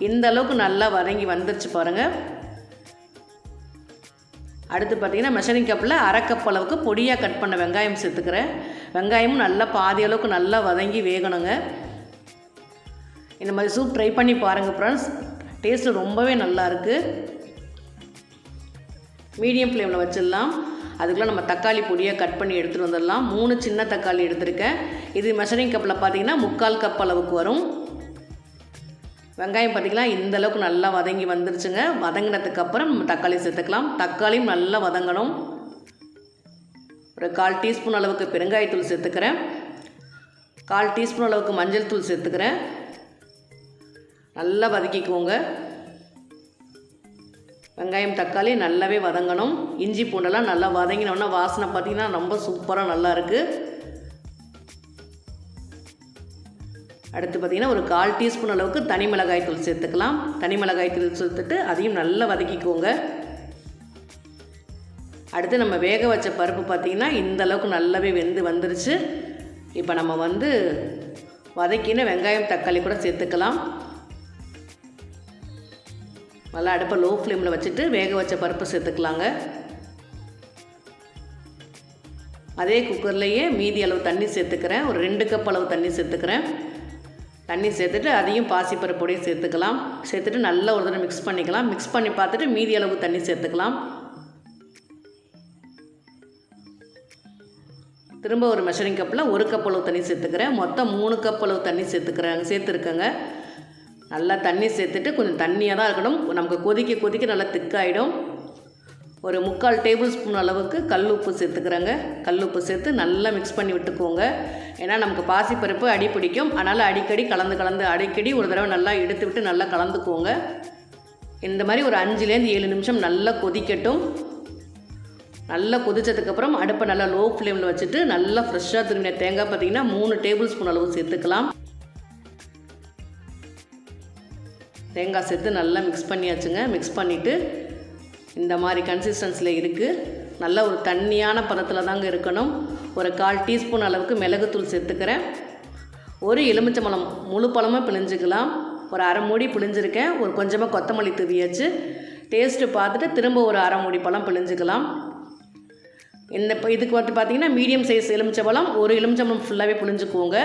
இந்த அளவுக்கு நல்லா வதங்கி வந்துருச்சு பாருங்கள். அடுத்து பார்த்திங்கன்னா மெஷரிங் கப்பில் 1/2 கப் அளவுக்கு பொடியாக கட் பண்ண வெங்காயம் சேர்த்துக்கிறேன். வெங்காயமும் நல்லா பாதி அளவுக்கு நல்லா வதங்கி வேகணுங்க. இந்த மாதிரி சூப் ட்ரை பண்ணி பாருங்கள் ஃப்ரெண்ட்ஸ். டேஸ்ட்டு ரொம்பவே நல்லாயிருக்கு. மீடியம் ஃப்ளேமில் வச்சிடலாம். அதுக்குள்ளே நம்ம தக்காளி பொடியாக கட் பண்ணி எடுத்துகிட்டு வந்துடலாம். 3 சின்ன தக்காளி எடுத்திருக்கேன். இது மெஷரிங் கப்பில் பார்த்திங்கன்னா 3/4 கப் அளவுக்கு வரும். வெங்காயம் பார்த்திங்கன்னா இந்தளவுக்கு நல்லா வதங்கி வந்துருச்சுங்க. வதங்கினதுக்கப்புறம் நம்ம தக்காளி சேர்த்துக்கலாம். தக்காளியும் நல்லா வதங்கணும். ஒரு 1/4 டீஸ்பூன் அளவுக்கு பெருங்காயத்தூள் சேர்த்துக்கிறேன். 1/4 டீஸ்பூன் அளவுக்கு மஞ்சள் தூள் சேர்த்துக்கிறேன். நல்லா வதக்கிக்குவோங்க. வெங்காயம் தக்காளி நல்லாவே வதங்கணும். இஞ்சி பூண்டெல்லாம் நல்லா வதங்கினோன்னா வாசனை பார்த்திங்கன்னா ரொம்ப சூப்பராக நல்லாயிருக்கு. அடுத்து பார்த்திங்கன்னா ஒரு 1/4 டீஸ்பூன் அளவுக்கு தனி மிளகாய் தூள் சேர்த்துக்கலாம். தனி மிளகாய் தூள் சேர்த்துட்டு அதையும் நல்லா வதக்கிக்கோங்க. அடுத்து நம்ம வேக வச்ச பருப்பு பார்த்திங்கன்னா இந்த அளவுக்கு நல்லாவே வெந்து வந்துருச்சு. இப்போ நம்ம வதக்கின வெங்காயம் தக்காளி கூட சேர்த்துக்கலாம். நல்லா அடுப்பை லோ ஃப்ளேமில் வச்சுட்டு வேக வச்ச பருப்பு சேர்த்துக்கலாங்க. அதே குக்கர்லேயே மீதி அளவு தண்ணி சேர்த்துக்கிறேன். ஒரு 2 கப் அளவு தண்ணி சேர்த்துக்கிறேன். தண்ணி சேர்த்துட்டு அதையும் பாசிப்பருப்போடையும் சேர்த்துக்கலாம். சேர்த்துட்டு நல்லா ஒரு தடவை மிக்ஸ் பண்ணிக்கலாம். மிக்ஸ் பண்ணி பார்த்துட்டு மீதி அளவு தண்ணி சேர்த்துக்கலாம். திரும்ப ஒரு மெஷரிங் கப்பில் 1 கப் அளவு தண்ணி சேர்த்துக்கிறேன். மொத்தம் 3 கப் அளவு தண்ணி சேர்த்துருக்கேங்க. நல்லா தண்ணி சேர்த்துட்டு கொஞ்சம் தண்ணியாக தான் இருக்கணும். நமக்கு கொதிக்க கொதிக்க நல்லா திக்காயிடும். ஒரு 3/4 டேபிள் ஸ்பூன் அளவுக்கு கல் உப்பு சேர்த்துக்கிறேங்க. கல் உப்பு சேர்த்து நல்லா மிக்ஸ் பண்ணி விட்டுக்கோங்க. ஏன்னா நமக்கு பாசிப்பருப்பு அடி பிடிக்கும். அதனால் அடிக்கடி அடிக்கடி ஒரு தடவை நல்லா எடுத்து விட்டு நல்லா கலந்துக்கோங்க. இந்த மாதிரி ஒரு 5லேருந்து 7 நிமிஷம் நல்லா கொதிக்கட்டும். நல்லா கொதிச்சதுக்கப்புறம் அடுப்பை நல்லா லோ ஃப்ளேமில் வச்சுட்டு நல்லா ஃப்ரெஷ்ஷாக திரும்பின தேங்காய் பார்த்திங்கன்னா 3 டேபிள் ஸ்பூன் அளவு சேர்த்துக்கலாம். தேங்காய் சேர்த்து நல்லா மிக்ஸ் பண்ணியாச்சுங்க. மிக்ஸ் பண்ணிவிட்டு இந்த மாதிரி கன்சிஸ்டன்சியில் இருக்குது. நல்லா ஒரு தண்ணியான பதத்தில் தாங்க இருக்கணும். ஒரு 1/4 டீஸ்பூன் அளவுக்கு மிளகுத்தூள் சேர்த்துக்கிறேன். ஒரு எலுமிச்சம்பழம் முழு பழமாக பிழிஞ்சிக்கலாம். ஒரு 1/2 மூடி பிழிஞ்சிருக்கேன். ஒரு கொஞ்சமாக கொத்தமல்லி தூவியாச்சு. டேஸ்ட்டு பார்த்துட்டு திரும்ப ஒரு 1/2 மூடி பழம் பிழிஞ்சிக்கலாம். இதுக்கு பார்த்திங்கன்னா மீடியம் சைஸ் எலுமிச்சம்பழம், ஒரு எலுமிச்சம்பழம் ஃபுல்லாகவே பிழிஞ்சுக்குவோங்க.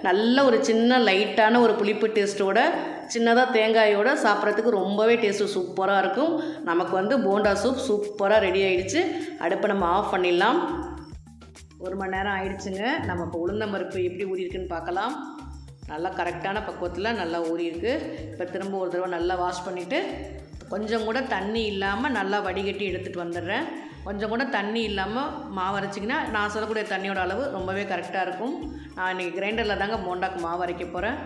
நல்ல ஒரு சின்ன லைட்டான ஒரு புளிப்பு டேஸ்ட்டோட சின்னதாக தேங்காயோடு சாப்பிட்றதுக்கு ரொம்பவே டேஸ்ட்டு சூப்பராக இருக்கும். நமக்கு போண்டா சூப் சூப்பராக ரெடி ஆகிடுச்சு. அடுப்பை நம்ம ஆஃப் பண்ணிடலாம். 1 மணி நேரம் ஆயிடுச்சுங்க. நம்ம இப்போ உளுந்தம்பருப்பு எப்படி ஊறியிருக்குன்னு பார்க்கலாம். நல்லா கரெக்டான பக்குவத்தில் நல்லா ஊறியிருக்கு. இப்போ திரும்ப ஒரு தடவை நல்லா வாஷ் பண்ணிவிட்டு கொஞ்சம் கூட தண்ணி இல்லாமல் நல்லா வடிகட்டி எடுத்துகிட்டு வந்துடுறேன். கொஞ்சம் கூட தண்ணி இல்லாமல் மாவு அரைச்சிங்கன்னா நான் சொல்லக்கூடிய தண்ணியோட அளவு ரொம்பவே கரெக்டாக இருக்கும். நான் இன்றைக்கி கிரைண்டரில் தாங்க போண்டாக்கு மாவு அரைக்க போகிறேன்.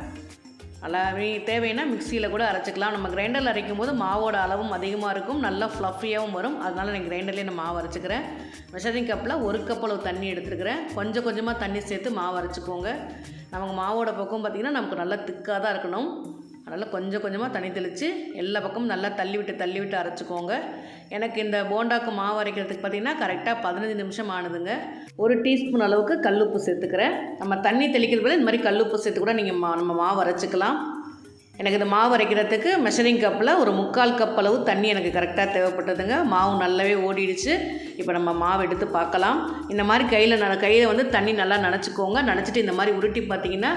நல்லா தேவைன்னா மிக்சியில் கூட அரைச்சிக்கலாம். நம்ம கிரைண்டரில் அரைக்கும் போது மாவோட அளவும் அதிகமாக இருக்கும், நல்லா ஃப்ளஃபியாகவும் வரும். அதனால் நான் கிரைண்டர்லேயே நான் மாவு அரைச்சிக்கிறேன். மெஷரிங் கப்பில் 1 கப் அளவு தண்ணி எடுத்துருக்கிறேன். கொஞ்சம் கொஞ்சமாக தண்ணி சேர்த்து மாவு அரைச்சிக்கோங்க. நமக்கு மாவோட பக்கம் பார்த்திங்கன்னா நமக்கு நல்லா திக்காக தான் இருக்கணும். அதனால் கொஞ்சம் கொஞ்சமாக தண்ணி தெளித்து எல்லா பக்கமும் நல்லா தள்ளி விட்டு அரைச்சிக்கோங்க. எனக்கு இந்த போண்டாக்கு மாவு அரைக்கிறதுக்கு பார்த்திங்கன்னா கரெக்டாக 15 நிமிஷம் ஆனதுங்க. 1 டீஸ்பூன் அளவுக்கு கல்லுப்பு சேர்த்துக்கிறேன். நம்ம தண்ணி தெளிக்கிறது போல இந்த மாதிரி கல்லுப்பு சேர்த்து கூட நீங்கள் நம்ம மாவு அரைச்சிக்கலாம். எனக்கு இந்த மாவு அரைக்கிறதுக்கு மெஷரிங் கப்பில் ஒரு 3/4 கப் அளவு தண்ணி எனக்கு கரெக்டாக தேவைப்பட்டதுங்க. மாவு நல்லாவே ஓடிடுச்சு. இப்போ நம்ம மாவு எடுத்து பார்க்கலாம். இந்த மாதிரி கையில் தண்ணி நல்லா நனைச்சிக்கோங்க. நனைச்சிட்டு இந்த மாதிரி உருட்டி பார்த்திங்கன்னா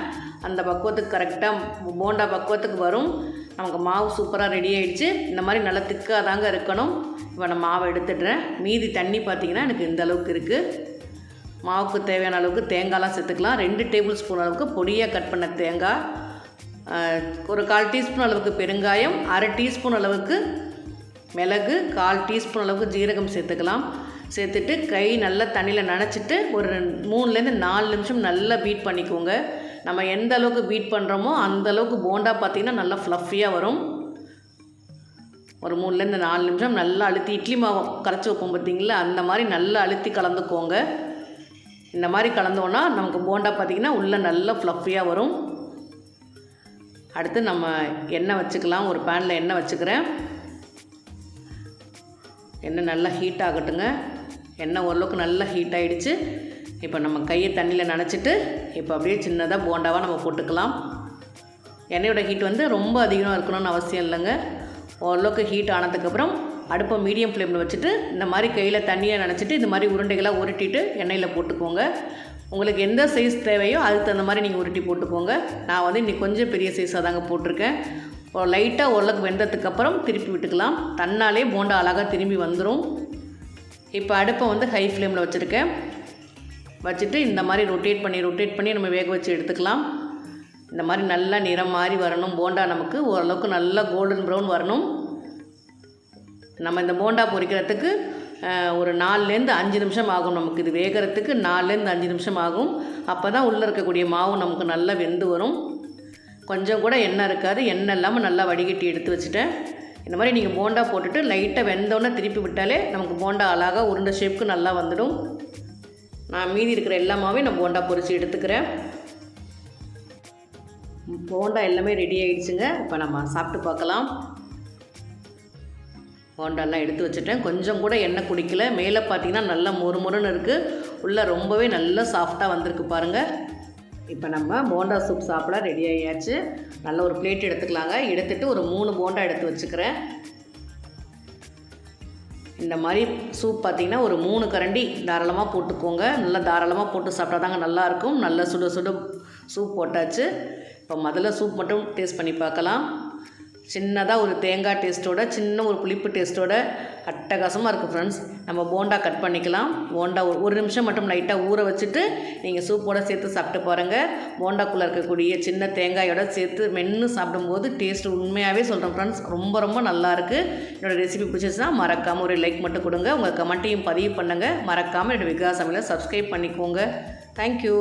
அந்த பக்குவத்துக்கு கரெக்டாக போண்டா பக்குவத்துக்கு வரும். நமக்கு மாவு சூப்பராக ரெடி ஆகிடுச்சு. இந்த மாதிரி நல்லா திக்காக தாங்க இருக்கணும். இப்போ நான் மாவை எடுத்துடுறேன். மீதி தண்ணி பார்த்திங்கன்னா எனக்கு இந்த அளவுக்கு இருக்குது. மாவுக்கு தேவையான அளவுக்கு தேங்காய்லாம் சேர்த்துக்கலாம். 2 டேபிள் ஸ்பூன் அளவுக்கு பொடியாக கட் பண்ண தேங்காய், ஒரு 1/4 டீஸ்பூன் அளவுக்கு பெருங்காயம், 1/2 டீஸ்பூன் அளவுக்கு மிளகு, 1/4 டீஸ்பூன் அளவுக்கு ஜீரகம் சேர்த்துக்கலாம். சேர்த்துட்டு கை நல்லா தண்ணியில் நனைச்சிட்டு ஒரு 3லேருந்து 4 நிமிஷம் நல்லா பீட் பண்ணிக்கோங்க. நம்ம எந்த அளவுக்கு பீட் பண்ணுறோமோ அந்த அளவுக்கு போண்டா பார்த்திங்கன்னா நல்லா ஃப்ளஃபியாக வரும். ஒரு 3லேருந்து 4 நிமிஷம் நல்லா அழுத்தி, இட்லி மாவு கரைச்சி வைப்போம் பார்த்திங்களா, அந்த மாதிரி நல்லா அழுத்தி கலந்துக்கோங்க. இந்த மாதிரி கலந்தோன்னா நமக்கு போண்டா பார்த்திங்கன்னா உள்ளே நல்லா ஃப்ளஃபியாக வரும். அடுத்து நம்ம எண்ணெய் வச்சுக்கலாம். ஒரு பேனில் எண்ணெய் வச்சுக்கிறேன். எண்ணெய் நல்லா ஹீட் ஆகட்டுங்க. எண்ணெய் ஓரளவுக்கு நல்லா ஹீட் ஆகிடுச்சு. இப்போ நம்ம கையை தண்ணியில் நனைச்சிட்டு இப்போ அப்படியே சின்னதாக போண்டாவாக நம்ம போட்டுக்கலாம். எண்ணெயோட ஹீட் வந்து ரொம்ப அதிகமாக இருக்கணும்னு அவசியம் இல்லைங்க. ஓரளவுக்கு ஹீட் ஆனதுக்கப்புறம் அடுப்பை மீடியம் ஃப்ளேமில் வச்சுட்டு இந்த மாதிரி கையில் தண்ணியை நனைச்சிட்டு இந்த மாதிரி உருண்டைகளாக உருட்டிட்டு எண்ணெயில் போட்டுக்கோங்க. உங்களுக்கு எந்த சைஸ் தேவையோ அதுக்கு தகுந்த மாதிரி நீங்கள் உருட்டி போட்டுக்கோங்க. நான் வந்து இன்றைக்கி கொஞ்சம் பெரிய சைஸாக தாங்க போட்டிருக்கேன். லைட்டாக ஓரளவுக்கு வெந்ததுக்கப்புறம் திருப்பி விட்டுக்கலாம். தன்னாலே போண்டா அழகாக திரும்பி வந்துடும். இப்போ அடுப்பை வந்து ஹை ஃப்ளேமில் வச்சுருக்கேன். வச்சுட்டு இந்த மாதிரி ரொட்டேட் பண்ணி நம்ம வேக வச்சு எடுத்துக்கலாம். இந்த மாதிரி நல்லா நிறம் மாறி வரணும். போண்டா நமக்கு ஓரளவுக்கு நல்லா கோல்டன் ப்ரௌன் வரணும். நம்ம இந்த போண்டா பொரிக்கிறதுக்கு ஒரு 4லேருந்து 5 நிமிஷம் ஆகும். நமக்கு இது வேகிறதுக்கு 4லேருந்து 5 நிமிஷம் ஆகும். அப்போ தான் உள்ளே இருக்கக்கூடிய மாவு நமக்கு நல்லா வெந்து வரும். கொஞ்சம் கூட எண்ணெய் இருக்காது. எண்ணெய் இல்லாமல் நல்லா வடிகட்டி எடுத்து வச்சுட்டேன். இந்த மாதிரி நீங்கள் போண்டா போட்டுட்டு லைட்டாக வெந்தோடனே திருப்பி விட்டாலே நமக்கு போண்டா அழகாக உருண்டை ஷேப்புக்கு நல்லா வந்துடும். நான் மீதி இருக்கிற எல்லா மாவையும் நான் போண்டா பொரித்து எடுத்துக்கிறேன். போண்டா எல்லாமே ரெடி ஆகிடுச்சுங்க. இப்போ நம்ம சாப்பிட்டு பார்க்கலாம். போண்டாலாம் எடுத்து வச்சுட்டேன். கொஞ்சம் கூட எண்ணெய் குடிக்கல. மேலே பார்த்தீங்கன்னா நல்லா மொறுமொறுன்னு இருக்குது. உள்ளே ரொம்பவே நல்லா சாஃப்டாக வந்திருக்கு பாருங்கள். இப்போ நம்ம போண்டா சூப் சாப்பிட ரெடி ஆகியாச்சு. நல்ல ஒரு பிளேட் எடுத்துக்கலாங்க. எடுத்துகிட்டு ஒரு 3 போண்டா எடுத்து வச்சுக்கிறேன். இந்த மாதிரி சூப் பார்த்திங்கன்னா ஒரு 3 கரண்டி தாராளமாக போட்டுக்கோங்க. நல்லா தாராளமாக போட்டு சாப்பிட்டா தாங்க நல்லாயிருக்கும். நல்லா சுட சுட சூப் போட்டாச்சு. இப்போ முதல்ல சூப் மட்டும் டேஸ்ட் பண்ணி பார்க்கலாம். சின்னதாக ஒரு தேங்காய் டேஸ்ட்டோட, சின்ன ஒரு புளிப்பு டேஸ்ட்டோட அட்டகாசமாக இருக்குது ஃப்ரெண்ட்ஸ். நம்ம போண்டா கட் பண்ணிக்கலாம். போண்டா ஒரு நிமிஷம் மட்டும் லைட்டாக ஊற வச்சுட்டு நீங்கள் சூப்போடு சேர்த்து சாப்பிட்டு பாருங்கள். போண்டாக்குள்ளே இருக்கக்கூடிய சின்ன தேங்காயோட சேர்த்து மென்று சாப்பிடும்போது டேஸ்ட்டு உண்மையாகவே சொல்கிறேன் ஃப்ரெண்ட்ஸ், ரொம்ப ரொம்ப நல்லாயிருக்கு. என்னோடய ரெசிபி பிடிச்சிச்சுன்னா மறக்காமல் ஒரு லைக் மட்டும் கொடுங்க. உங்கள் கமெண்ட்டையும் பதிவு பண்ணுங்கள். மறக்காமல் என்னோடய விகாஸ் சமையலை சப்ஸ்கிரைப் பண்ணிக்கோங்க. தேங்க்யூ.